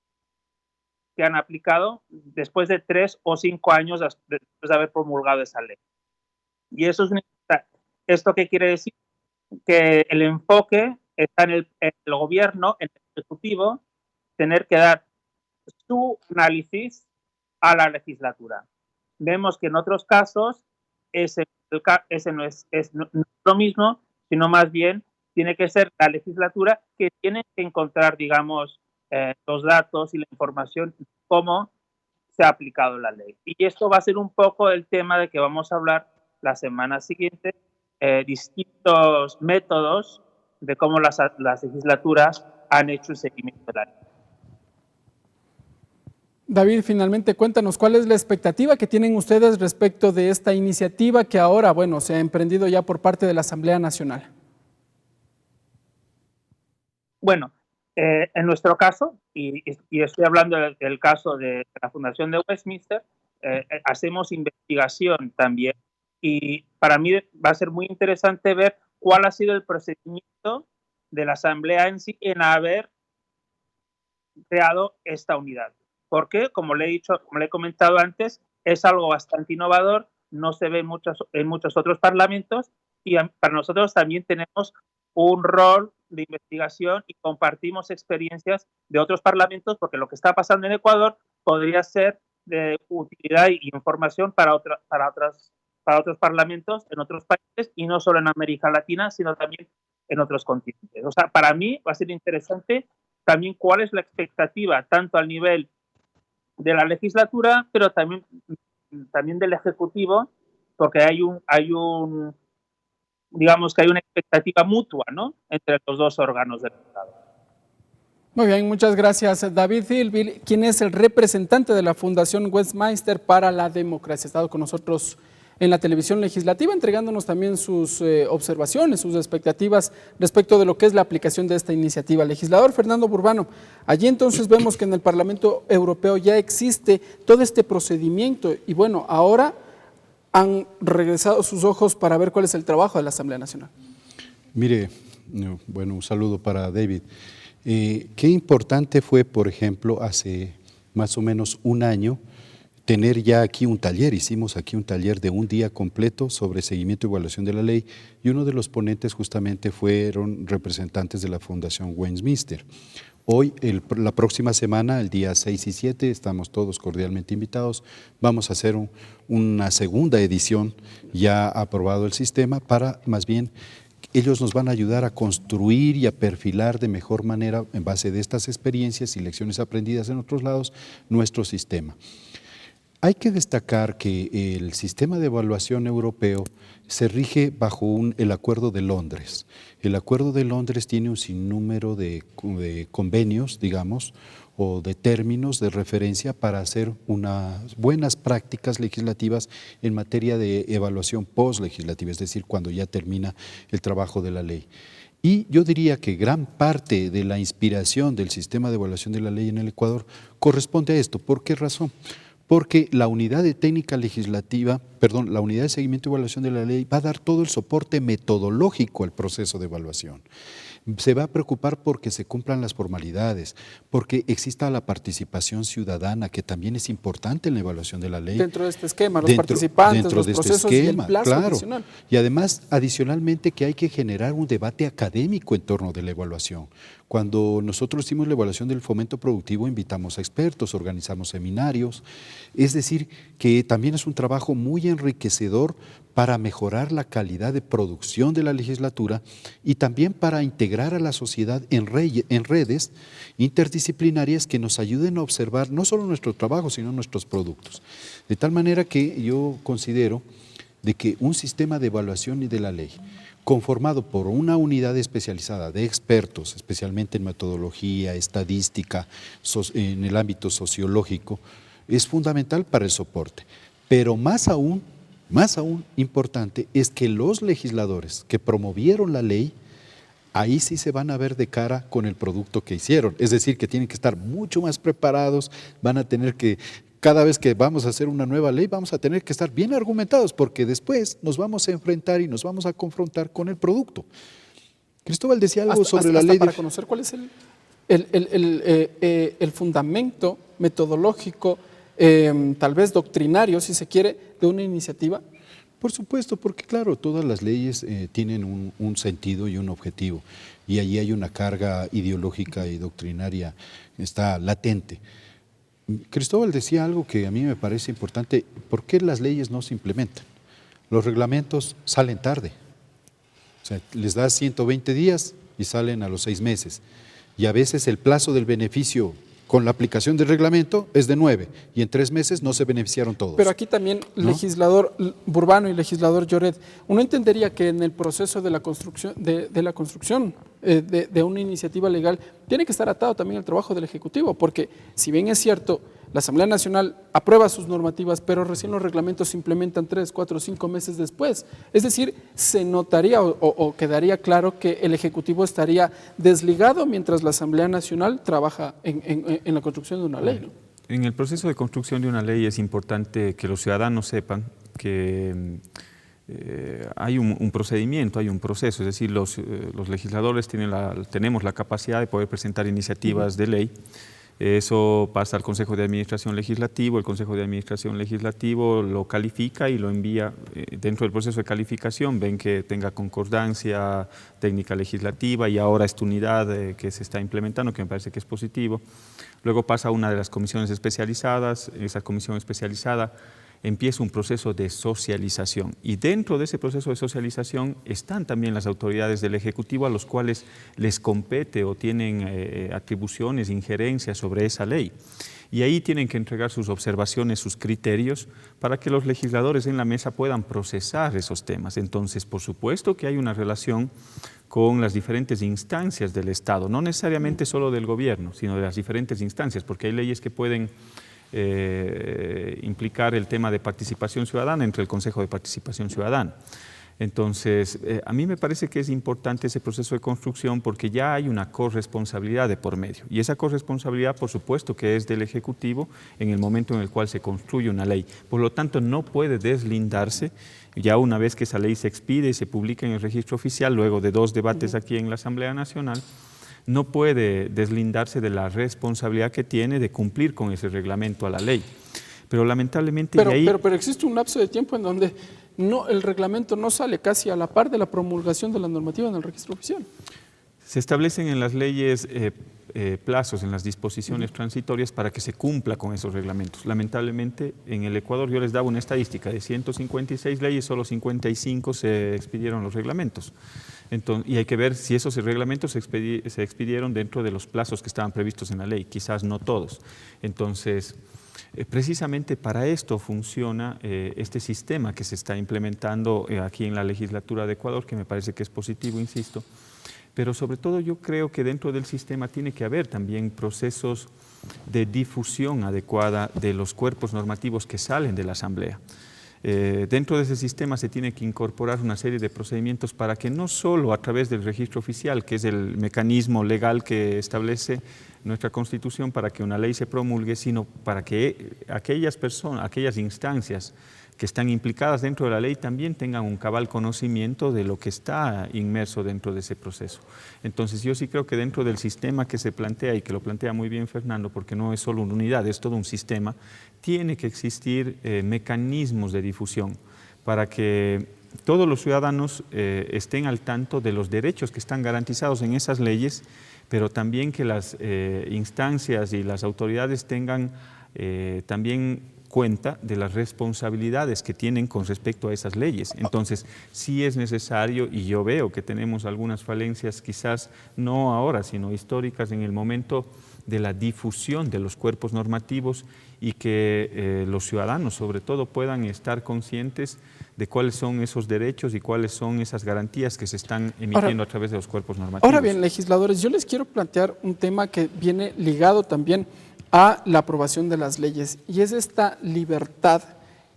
Speaker 12: que han aplicado después de 3 o 5 años después de haber promulgado esa ley. Y eso es ¿esto qué quiere decir? Que el enfoque está en el gobierno, en el ejecutivo, tener que dar su análisis a la legislatura. Vemos que en otros casos ese no es lo mismo, sino más bien tiene que ser la legislatura que tiene que encontrar, digamos, los datos y la información de cómo se ha aplicado la ley. Y esto va a ser un poco el tema de que vamos a hablar la semana siguiente, distintos métodos de cómo las legislaturas han hecho el seguimiento de la ley.
Speaker 1: David, finalmente cuéntanos cuál es la expectativa que tienen ustedes respecto de esta iniciativa que ahora, bueno, se ha emprendido ya por parte de la Asamblea Nacional.
Speaker 12: Bueno, en nuestro caso, y estoy hablando del caso de la Fundación de Westminster, hacemos investigación también y para mí va a ser muy interesante ver cuál ha sido el procedimiento de la Asamblea en sí en haber creado esta unidad. Porque, como le he comentado antes, es algo bastante innovador, no se ve en muchos otros parlamentos y para nosotros también tenemos un rol de investigación y compartimos experiencias de otros parlamentos porque lo que está pasando en Ecuador podría ser de utilidad y información para otros parlamentos en otros países y no solo en América Latina, sino también en otros continentes. O sea, para mí va a ser interesante también cuál es la expectativa tanto al nivel de la legislatura, pero también del Ejecutivo, porque digamos que hay una expectativa mutua, ¿no?, entre los dos órganos del Estado.
Speaker 1: Muy bien, muchas gracias, David Philbill, quien es el representante de la Fundación Westminster para la Democracia. Ha estado con nosotros en la televisión legislativa, entregándonos también sus observaciones, sus expectativas respecto de lo que es la aplicación de esta iniciativa. Legislador Fernando Burbano, allí entonces vemos que en el Parlamento Europeo ya existe todo este procedimiento y bueno, ahora han regresado sus ojos para ver cuál es el trabajo de la Asamblea Nacional.
Speaker 11: Mire, bueno, un saludo para David. Qué importante fue, por ejemplo, hace más o menos un año, tener ya aquí un taller, hicimos aquí un taller de un día completo sobre seguimiento y evaluación de la ley y uno de los ponentes justamente fueron representantes de la Fundación Westminster. Hoy, la próxima semana, el día 6 y 7, estamos todos cordialmente invitados, vamos a hacer una segunda edición, ya aprobado el sistema, para más bien ellos nos van a ayudar a construir y a perfilar de mejor manera, en base de estas experiencias y lecciones aprendidas en otros lados, nuestro sistema. Hay que destacar que el sistema de evaluación europeo se rige bajo el Acuerdo de Londres. El Acuerdo de Londres tiene un sinnúmero de convenios, digamos, o de términos de referencia para hacer unas buenas prácticas legislativas en materia de evaluación post-legislativa, es decir, cuando ya termina el trabajo de la ley. Y yo diría que gran parte de la inspiración del sistema de evaluación de la ley en el Ecuador corresponde a esto. ¿Por qué razón? Porque la unidad de técnica legislativa, la unidad de seguimiento y evaluación de la ley va a dar todo el soporte metodológico al proceso de evaluación. Se va a preocupar porque se cumplan las formalidades, porque exista la participación ciudadana, que también es importante en la evaluación de la ley.
Speaker 1: Dentro de este esquema, los participantes, los procesos y el plazo adicional.
Speaker 11: Y además, adicionalmente, que hay que generar un debate académico en torno de la evaluación. Cuando nosotros hicimos la evaluación del fomento productivo, invitamos a expertos, organizamos seminarios, es decir, que también es un trabajo muy enriquecedor para mejorar la calidad de producción de la legislatura y también para integrar a la sociedad en redes interdisciplinarias que nos ayuden a observar no solo nuestro trabajo, sino nuestros productos. De tal manera que yo considero de que un sistema de evaluación y de la ley conformado por una unidad especializada de expertos, especialmente en metodología, estadística, en el ámbito sociológico, es fundamental para el soporte. Pero más aún importante es que los legisladores que promovieron la ley, ahí sí se van a ver de cara con el producto que hicieron. Es decir, que tienen que estar mucho más preparados, van a tener que, cada vez que vamos a hacer una nueva ley, vamos a tener que estar bien argumentados, porque después nos vamos a enfrentar y nos vamos a confrontar con el producto. Cristóbal decía algo sobre la ley.
Speaker 1: Para conocer cuál es el fundamento metodológico, tal vez doctrinario, si se quiere, de una iniciativa?
Speaker 11: Por supuesto, porque claro, todas las leyes tienen un sentido y un objetivo, y allí hay una carga ideológica y doctrinaria, está latente. Cristóbal decía algo que a mí me parece importante: ¿por qué las leyes no se implementan? Los reglamentos salen tarde, o sea, les das 120 días y salen a los 6 meses, y a veces el plazo del beneficio con la aplicación del reglamento es de 9, y en 3 meses no se beneficiaron todos.
Speaker 1: Pero aquí también, ¿no? Legislador Burbano y legislador Lloret, uno entendería que en el proceso de la construcción, de una iniciativa legal, tiene que estar atado también el trabajo del Ejecutivo, porque si bien es cierto, la Asamblea Nacional aprueba sus normativas, pero recién los reglamentos se implementan 3, 4, 5 meses después. Es decir, se notaría o quedaría claro que el Ejecutivo estaría desligado mientras la Asamblea Nacional trabaja en la construcción de una ley, ¿no?
Speaker 10: En el proceso de construcción de una ley es importante que los ciudadanos sepan que hay un procedimiento, hay un proceso, es decir, los legisladores tenemos la capacidad de poder presentar iniciativas de ley. Eso pasa al Consejo de Administración Legislativo, el Consejo de Administración Legislativo lo califica y lo envía. Dentro del proceso de calificación ven que tenga concordancia técnica legislativa y ahora esta unidad que se está implementando, que me parece que es positivo. Luego pasa a una de las comisiones especializadas, esa comisión especializada empieza un proceso de socialización, y dentro de ese proceso de socialización están también las autoridades del Ejecutivo a los cuales les compete o tienen atribuciones, injerencias sobre esa ley. Y ahí tienen que entregar sus observaciones, sus criterios, para que los legisladores en la mesa puedan procesar esos temas. Entonces, por supuesto que hay una relación con las diferentes instancias del Estado, no necesariamente solo del gobierno, sino de las diferentes instancias, porque hay leyes que pueden implicar el tema de participación ciudadana entre el Consejo de Participación Ciudadana. Entonces, a mí me parece que es importante ese proceso de construcción porque ya hay una corresponsabilidad de por medio, y esa corresponsabilidad, por supuesto, que es del Ejecutivo en el momento en el cual se construye una ley. Por lo tanto, no puede deslindarse ya una vez que esa ley se expide y se publica en el registro oficial, luego de 2 debates aquí en la Asamblea Nacional. No puede deslindarse de la responsabilidad que tiene de cumplir con ese reglamento a la ley. Pero lamentablemente...
Speaker 1: Pero existe un lapso de tiempo en donde el reglamento no sale casi a la par de la promulgación de la normativa en el registro oficial.
Speaker 10: Se establecen en las leyes plazos, en las disposiciones transitorias para que se cumpla con esos reglamentos. Lamentablemente, en el Ecuador yo les daba una estadística de 156 leyes, solo 55 se expidieron los reglamentos. Entonces, y hay que ver si esos reglamentos se expidieron dentro de los plazos que estaban previstos en la ley, quizás no todos. Entonces, precisamente para esto funciona este sistema que se está implementando aquí en la legislatura de Ecuador, que me parece que es positivo, insisto. Pero sobre todo yo creo que dentro del sistema tiene que haber también procesos de difusión adecuada de los cuerpos normativos que salen de la Asamblea. Dentro de ese sistema se tiene que incorporar una serie de procedimientos para que no solo a través del registro oficial, que es el mecanismo legal que establece nuestra Constitución para que una ley se promulgue, sino para que aquellas personas, aquellas instancias que están implicadas dentro de la ley también tengan un cabal conocimiento de lo que está inmerso dentro de ese proceso. Entonces yo sí creo que dentro del sistema que se plantea, y que lo plantea muy bien Fernando, porque no es solo una unidad, es todo un sistema, tiene que existir mecanismos de difusión para que todos los ciudadanos estén al tanto de los derechos que están garantizados en esas leyes, pero también que las instancias y las autoridades tengan también cuenta de las responsabilidades que tienen con respecto a esas leyes. Entonces, sí es necesario, y yo veo que tenemos algunas falencias, quizás no ahora, sino históricas, en el momento de la difusión de los cuerpos normativos, y que los ciudadanos, sobre todo, puedan estar conscientes de cuáles son esos derechos y cuáles son esas garantías que se están emitiendo a través de los cuerpos normativos.
Speaker 1: Ahora bien, legisladores, yo les quiero plantear un tema que viene ligado también a la aprobación de las leyes, y es esta libertad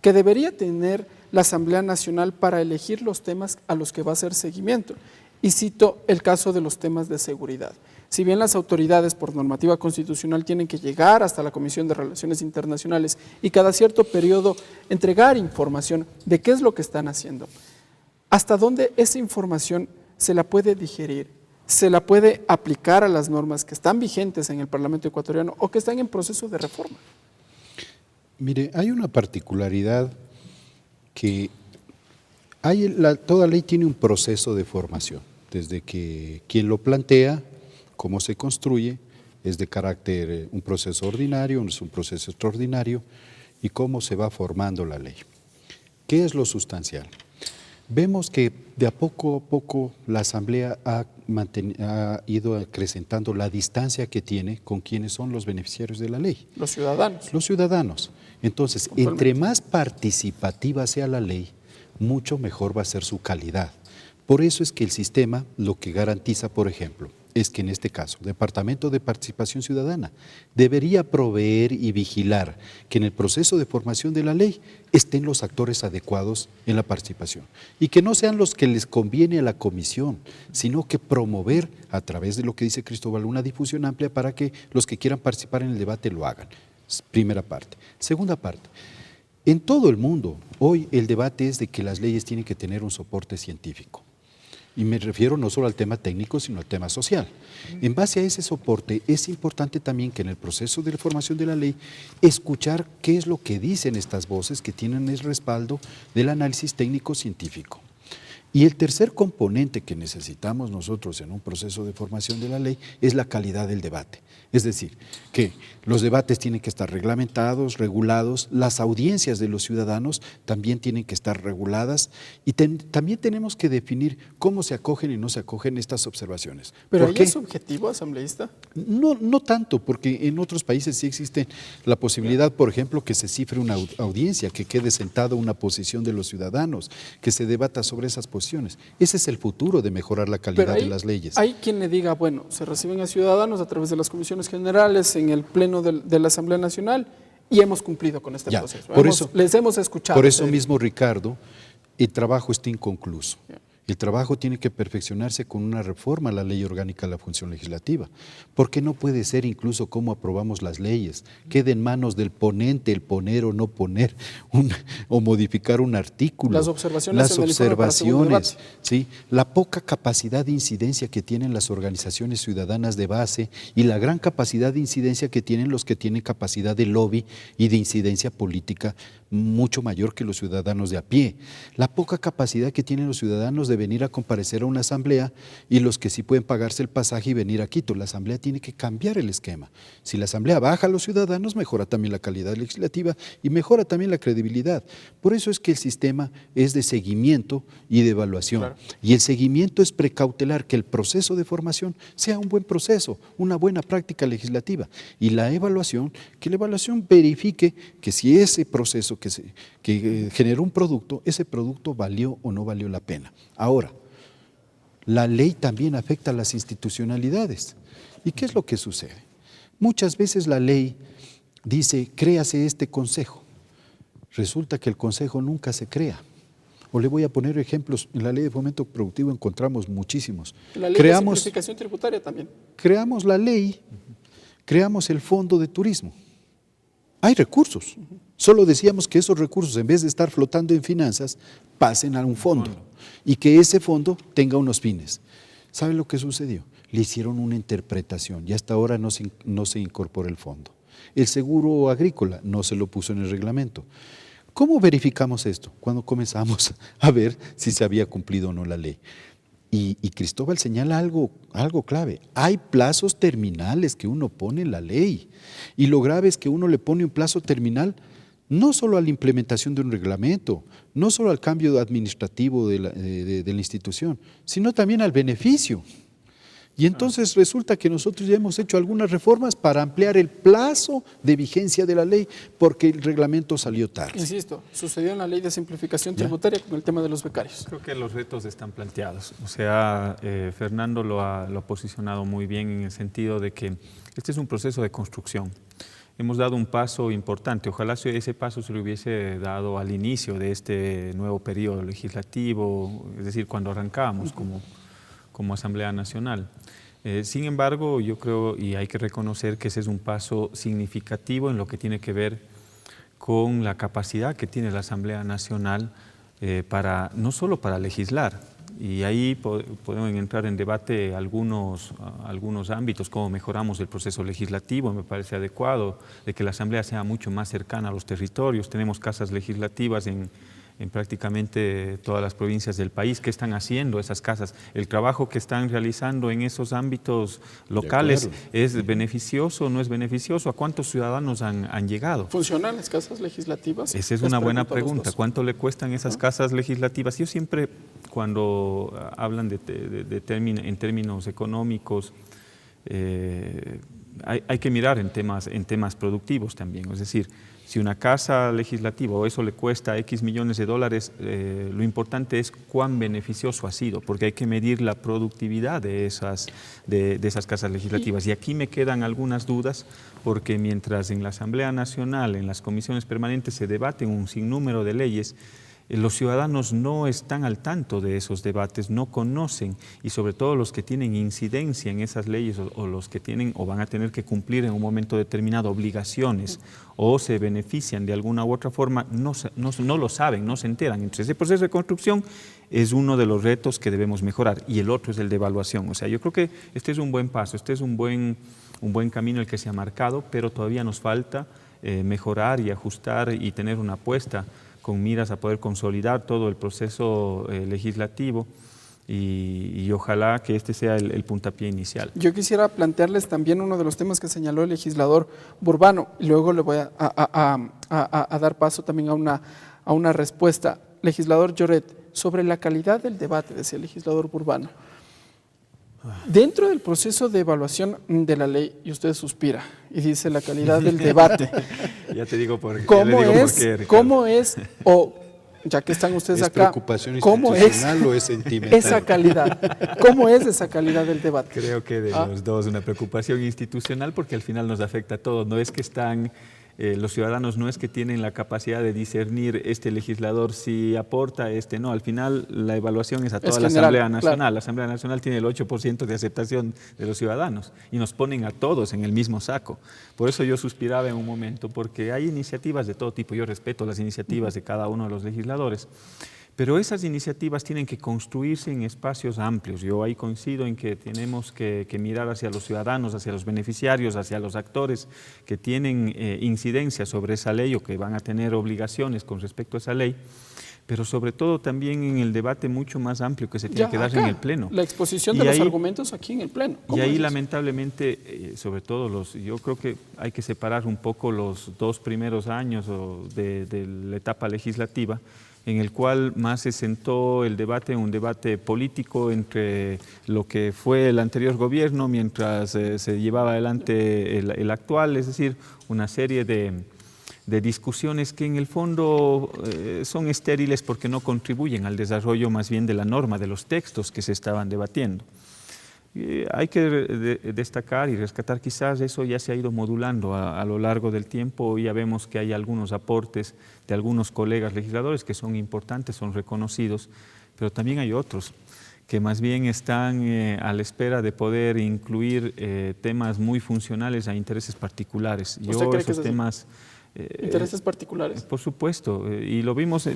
Speaker 1: que debería tener la Asamblea Nacional para elegir los temas a los que va a hacer seguimiento. Y cito el caso de los temas de seguridad. Si bien las autoridades por normativa constitucional tienen que llegar hasta la Comisión de Relaciones Internacionales y cada cierto periodo entregar información de qué es lo que están haciendo, ¿hasta dónde esa información se la puede digerir se la puede aplicar a las normas que están vigentes en el Parlamento ecuatoriano o que están en proceso de reforma?
Speaker 11: Mire, hay una particularidad que toda ley tiene un proceso de formación, desde que quien lo plantea, cómo se construye, es de carácter, un proceso ordinario, es un proceso extraordinario, y cómo se va formando la ley. ¿Qué es lo sustancial? Vemos que de a poco la Asamblea ha ido acrecentando la distancia que tiene con quienes son los beneficiarios de la ley.
Speaker 1: Los ciudadanos.
Speaker 11: Los ciudadanos. Entonces, entre más participativa sea la ley, mucho mejor va a ser su calidad. Por eso es que el sistema lo que garantiza, por ejemplo, es que en este caso, Departamento de Participación Ciudadana debería proveer y vigilar que en el proceso de formación de la ley estén los actores adecuados en la participación y que no sean los que les conviene a la comisión, sino que promover a través de lo que dice Cristóbal una difusión amplia para que los que quieran participar en el debate lo hagan. Primera parte. Segunda parte. En todo el mundo, hoy el debate es de que las leyes tienen que tener un soporte científico. Y me refiero no solo al tema técnico, sino al tema social. En base a ese soporte, es importante también que en el proceso de formación de la ley, escuchar qué es lo que dicen estas voces que tienen el respaldo del análisis técnico-científico. Y el tercer componente que necesitamos nosotros en un proceso de formación de la ley es la calidad del debate. Es decir, que los debates tienen que estar reglamentados, regulados, las audiencias de los ciudadanos también tienen que estar reguladas y también tenemos que definir cómo se acogen y no se acogen estas observaciones.
Speaker 1: ¿Pero ahí es objetivo, asambleísta?
Speaker 11: No tanto, porque en otros países sí existe la posibilidad, por ejemplo, que se cifre una audiencia, que quede sentada una posición de los ciudadanos, que se debata sobre esas posiciones. Ese es el futuro de mejorar la calidad de las leyes.
Speaker 1: Hay quien le diga, bueno, se reciben a ciudadanos a través de las comisiones generales en el pleno de la Asamblea Nacional y hemos cumplido con este proceso. Les hemos escuchado.
Speaker 11: Por eso mismo, Ricardo, el trabajo está inconcluso. El trabajo tiene que perfeccionarse con una reforma a la Ley Orgánica de la Función Legislativa, porque no puede ser incluso cómo aprobamos las leyes, quede en manos del ponente el poner o no poner o modificar un artículo.
Speaker 1: Las observaciones,
Speaker 11: ¿sí? La poca capacidad de incidencia que tienen las organizaciones ciudadanas de base y la gran capacidad de incidencia que tienen los que tienen capacidad de lobby y de incidencia política mucho mayor que los ciudadanos de a pie. La poca capacidad que tienen los ciudadanos de venir a comparecer a una asamblea y los que sí pueden pagarse el pasaje y venir a Quito. La asamblea tiene que cambiar el esquema. Si la asamblea baja a los ciudadanos, mejora también la calidad legislativa y mejora también la credibilidad. Por eso es que el sistema es de seguimiento y de evaluación. Claro. Y el seguimiento es precautelar que el proceso de formación sea un buen proceso, una buena práctica legislativa. Y la evaluación, que la evaluación verifique que si ese proceso que generó un producto, ese producto valió o no valió la pena. Ahora, la ley también afecta a las institucionalidades. ¿Y qué es lo que sucede? Muchas veces la ley dice, créase este consejo. Resulta que el consejo nunca se crea. O le voy a poner ejemplos, en la Ley de Fomento Productivo encontramos muchísimos.
Speaker 1: La ley de simplificación tributaria también.
Speaker 11: Creamos la ley, creamos el Fondo de Turismo. Hay recursos. Solo decíamos que esos recursos, en vez de estar flotando en finanzas, pasen a un fondo y que ese fondo tenga unos fines. ¿Sabe lo que sucedió? Le hicieron una interpretación y hasta ahora no se incorpora el fondo. El seguro agrícola no se lo puso en el reglamento. ¿Cómo verificamos esto? Cuando comenzamos a ver si se había cumplido o no la ley. Y Cristóbal señala algo clave. Hay plazos terminales que uno pone en la ley. Y lo grave es que uno le pone un plazo terminal no solo a la implementación de un reglamento, no solo al cambio administrativo de la institución, sino también al beneficio. Y entonces resulta que nosotros ya hemos hecho algunas reformas para ampliar el plazo de vigencia de la ley porque el reglamento salió tarde.
Speaker 1: Insisto, sucedió en la Ley de Simplificación Tributaria con el tema de los becarios.
Speaker 10: Creo que los retos están planteados. O sea, Fernando lo ha posicionado muy bien en el sentido de que este es un proceso de construcción. Hemos dado un paso importante. Ojalá ese paso se lo hubiese dado al inicio de este nuevo periodo legislativo, es decir, cuando arrancábamos como Asamblea Nacional. Sin embargo, yo creo y hay que reconocer que ese es un paso significativo en lo que tiene que ver con la capacidad que tiene la Asamblea Nacional no solo para legislar, Y ahí podemos entrar en debate algunos ámbitos, cómo mejoramos el proceso legislativo. Me parece adecuado de que la Asamblea sea mucho más cercana a los territorios. Tenemos casas legislativas en prácticamente todas las provincias del país. ¿Qué están haciendo esas casas? El trabajo que están realizando en esos ámbitos locales, ¿es beneficioso o no es beneficioso? ¿A cuántos ciudadanos han llegado?
Speaker 1: ¿Funcionan las casas legislativas?
Speaker 10: Esa es una buena pregunta. ¿Cuánto le cuestan esas casas legislativas? Yo siempre, cuando hablan en términos económicos, hay que mirar en temas productivos también. Es decir, si una casa legislativa o eso le cuesta X millones de dólares, lo importante es cuán beneficioso ha sido, porque hay que medir la productividad de esas casas legislativas. Y aquí me quedan algunas dudas, porque mientras en la Asamblea Nacional, en las comisiones permanentes se debaten un sinnúmero de leyes, los ciudadanos no están al tanto de esos debates, no conocen, y sobre todo los que tienen incidencia en esas leyes o los que tienen o van a tener que cumplir en un momento determinado obligaciones o se benefician de alguna u otra forma, no lo saben, no se enteran. Entonces, ese proceso de construcción es uno de los retos que debemos mejorar, y el otro es el de evaluación. O sea, yo creo que este es un buen paso, este es un buen camino el que se ha marcado, pero todavía nos falta mejorar y ajustar y tener una apuesta con miras a poder consolidar todo el proceso legislativo y ojalá que este sea el puntapié inicial.
Speaker 1: Yo quisiera plantearles también uno de los temas que señaló el legislador Burbano, y luego le voy a dar paso también a una respuesta. Legislador Lloret, sobre la calidad del debate, decía el legislador Burbano. Dentro del proceso de evaluación de la ley, y usted suspira y dice la calidad del debate.
Speaker 10: Ya te digo por qué.
Speaker 1: ¿Cómo es, o ya que están ustedes
Speaker 11: ¿Es
Speaker 1: acá,
Speaker 11: preocupación
Speaker 1: cómo
Speaker 11: institucional o es sentimental?
Speaker 1: esa calidad? ¿Cómo es esa calidad del debate?
Speaker 10: Creo que de los dos, una preocupación institucional, porque al final nos afecta a todos. No es que están... los ciudadanos no es que tienen la capacidad de discernir este legislador si aporta, no. Al final la evaluación es a toda la Asamblea Nacional. Claro. La Asamblea Nacional tiene el 8% de aceptación de los ciudadanos y nos ponen a todos en el mismo saco. Por eso yo suspiraba en un momento, porque hay iniciativas de todo tipo. Yo respeto las iniciativas de cada uno de los legisladores, pero esas iniciativas tienen que construirse en espacios amplios. Yo ahí coincido en que tenemos que mirar hacia los ciudadanos, hacia los beneficiarios, hacia los actores que tienen incidencia sobre esa ley o que van a tener obligaciones con respecto a esa ley, pero sobre todo también en el debate mucho más amplio que se tiene que dar en el Pleno.
Speaker 1: La exposición de los argumentos aquí en el Pleno.
Speaker 10: Y ahí lamentablemente, sobre todo yo creo que hay que separar un poco los 2 primeros años de la etapa legislativa, en el cual más se sentó el debate, un debate político entre lo que fue el anterior gobierno mientras se llevaba adelante el actual, es decir, una serie de discusiones que en el fondo son estériles porque no contribuyen al desarrollo más bien de la norma, de los textos que se estaban debatiendo. Hay que destacar y rescatar, quizás eso ya se ha ido modulando a lo largo del tiempo. Ya vemos que hay algunos aportes de algunos colegas legisladores que son importantes, son reconocidos, pero también hay otros que más bien están a la espera de poder incluir temas muy funcionales a intereses particulares.
Speaker 1: ¿Usted cree que esos temas... ¿Intereses particulares?
Speaker 10: Por supuesto, y lo vimos,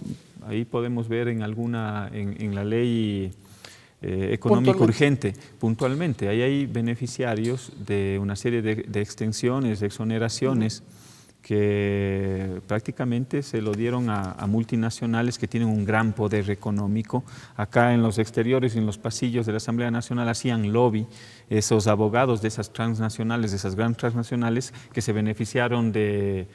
Speaker 10: ahí podemos ver en la ley... económico urgente, puntualmente. Ahí hay beneficiarios de una serie de extensiones, de exoneraciones que prácticamente se lo dieron a multinacionales que tienen un gran poder económico. Acá en los exteriores y en los pasillos de la Asamblea Nacional hacían lobby esos abogados de esas transnacionales, de esas grandes transnacionales que se beneficiaron de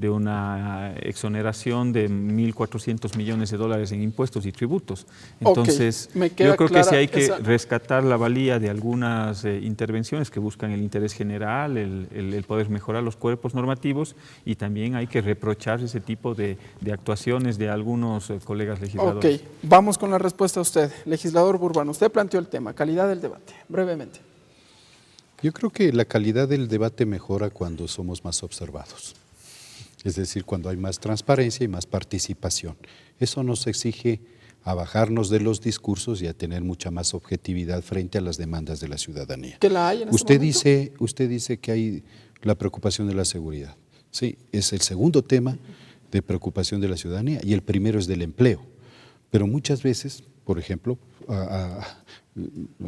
Speaker 10: una exoneración de 1.400 millones de dólares en impuestos y tributos. Entonces, yo creo que sí hay que rescatar la valía de algunas intervenciones que buscan el interés general, el poder mejorar los cuerpos normativos, y también hay que reprochar ese tipo de actuaciones de algunos colegas legisladores.
Speaker 1: Ok, vamos con la respuesta a usted. Legislador Burbano, usted planteó el tema, calidad del debate, brevemente.
Speaker 11: Yo creo que la calidad del debate mejora cuando somos más observados. Es decir, cuando hay más transparencia y más participación. Eso nos exige a bajarnos de los discursos y a tener mucha más objetividad frente a las demandas de la ciudadanía.
Speaker 1: ¿Que la hay en
Speaker 11: usted dice que hay la preocupación de la seguridad. Sí, es el segundo tema de preocupación de la ciudadanía y el primero es del empleo. Pero muchas veces, por ejemplo, a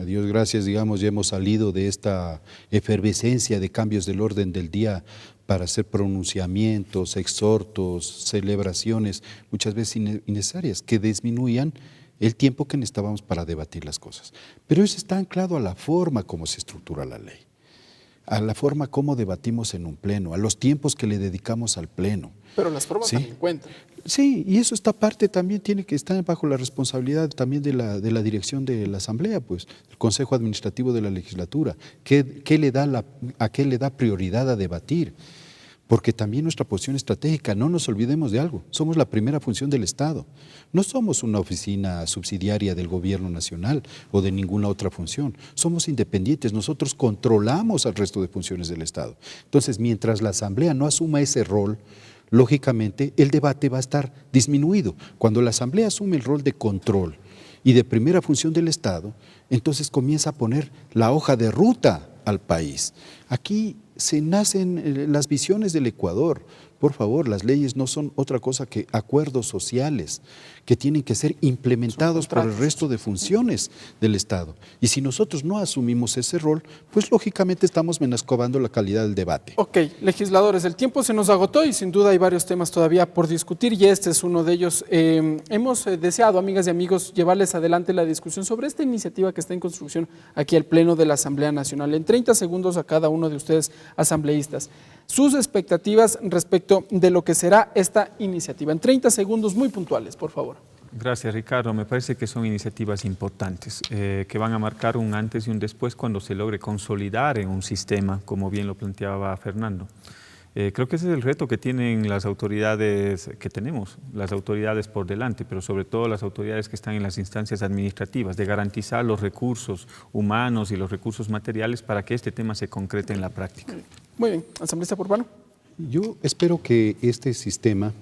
Speaker 11: Dios gracias, digamos, ya hemos salido de esta efervescencia de cambios del orden del día para hacer pronunciamientos, exhortos, celebraciones, muchas veces innecesarias, que disminuían el tiempo que necesitábamos para debatir las cosas. Pero eso está anclado a la forma como se estructura la ley, a la forma como debatimos en un pleno, a los tiempos que le dedicamos al pleno.
Speaker 1: Pero las formas también cuentan.
Speaker 11: Sí, y eso esta parte también tiene que estar bajo la responsabilidad también de la dirección de la Asamblea, pues, el Consejo Administrativo de la Legislatura. ¿A qué le da prioridad a debatir? Porque también nuestra posición estratégica, no nos olvidemos de algo, somos la primera función del Estado. No somos una oficina subsidiaria del gobierno nacional o de ninguna otra función. Somos independientes, nosotros controlamos al resto de funciones del Estado. Entonces, mientras la Asamblea no asuma ese rol, lógicamente el debate va a estar disminuido. Cuando la Asamblea asume el rol de control y de primera función del Estado, entonces comienza a poner la hoja de ruta al país. Aquí se nacen las visiones del Ecuador. Por favor, las leyes no son otra cosa que acuerdos sociales que tienen que ser implementados por el resto de funciones del Estado. Y si nosotros no asumimos ese rol, pues lógicamente estamos menoscabando la calidad del debate.
Speaker 1: Ok, legisladores, el tiempo se nos agotó y sin duda hay varios temas todavía por discutir y este es uno de ellos. Hemos deseado, amigas y amigos, llevarles adelante la discusión sobre esta iniciativa que está en construcción aquí al Pleno de la Asamblea Nacional. En 30 segundos a cada uno de ustedes, asambleístas, sus expectativas respecto de lo que será esta iniciativa. En 30 segundos muy puntuales, por favor.
Speaker 10: Gracias, Ricardo. Me parece que son iniciativas importantes que van a marcar un antes y un después cuando se logre consolidar en un sistema, como bien lo planteaba Fernando. Creo que ese es el reto que tienen las autoridades que tenemos, las autoridades por delante, pero sobre todo las autoridades que están en las instancias administrativas, de garantizar los recursos humanos y los recursos materiales para que este tema se concrete en la práctica.
Speaker 1: Muy bien, asambleísta Urbano.
Speaker 11: Yo espero que este sistema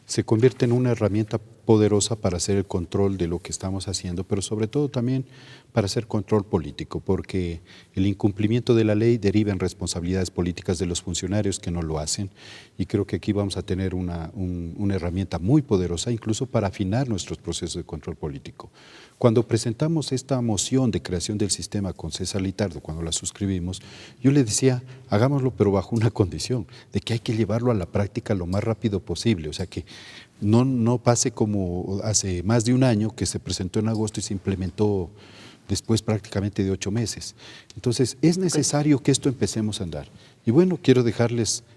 Speaker 11: se convierta en una herramienta poderosa para hacer el control de lo que estamos haciendo, pero sobre todo también para hacer control político, porque el incumplimiento de la ley deriva en responsabilidades políticas de los funcionarios que no lo hacen, y creo que aquí vamos a tener una herramienta muy poderosa, incluso para afinar nuestros procesos de control político. Cuando presentamos esta moción de creación del sistema con César Litardo, cuando la suscribimos, yo le decía, hagámoslo pero bajo una condición, de que hay que llevarlo a la práctica lo más rápido posible, o sea que no pase como hace más de un año que se presentó en agosto y se implementó después prácticamente de 8 meses. Entonces es necesario que esto empecemos a andar. Y bueno, quiero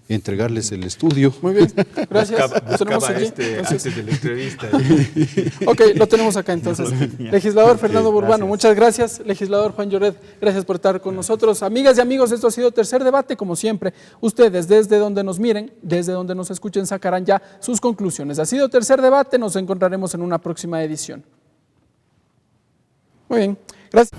Speaker 11: entregarles el estudio.
Speaker 1: Muy bien, gracias.
Speaker 10: Buscaba antes de la entrevista.
Speaker 1: Ok, lo tenemos acá entonces. Legislador Fernando Urbano, muchas gracias. Legislador Juan Lloret, gracias por estar con nosotros. Amigas y amigos, esto ha sido Tercer Debate, como siempre. Ustedes, desde donde nos miren, desde donde nos escuchen, sacarán ya sus conclusiones. Ha sido Tercer Debate, nos encontraremos en una próxima edición. Muy bien, gracias.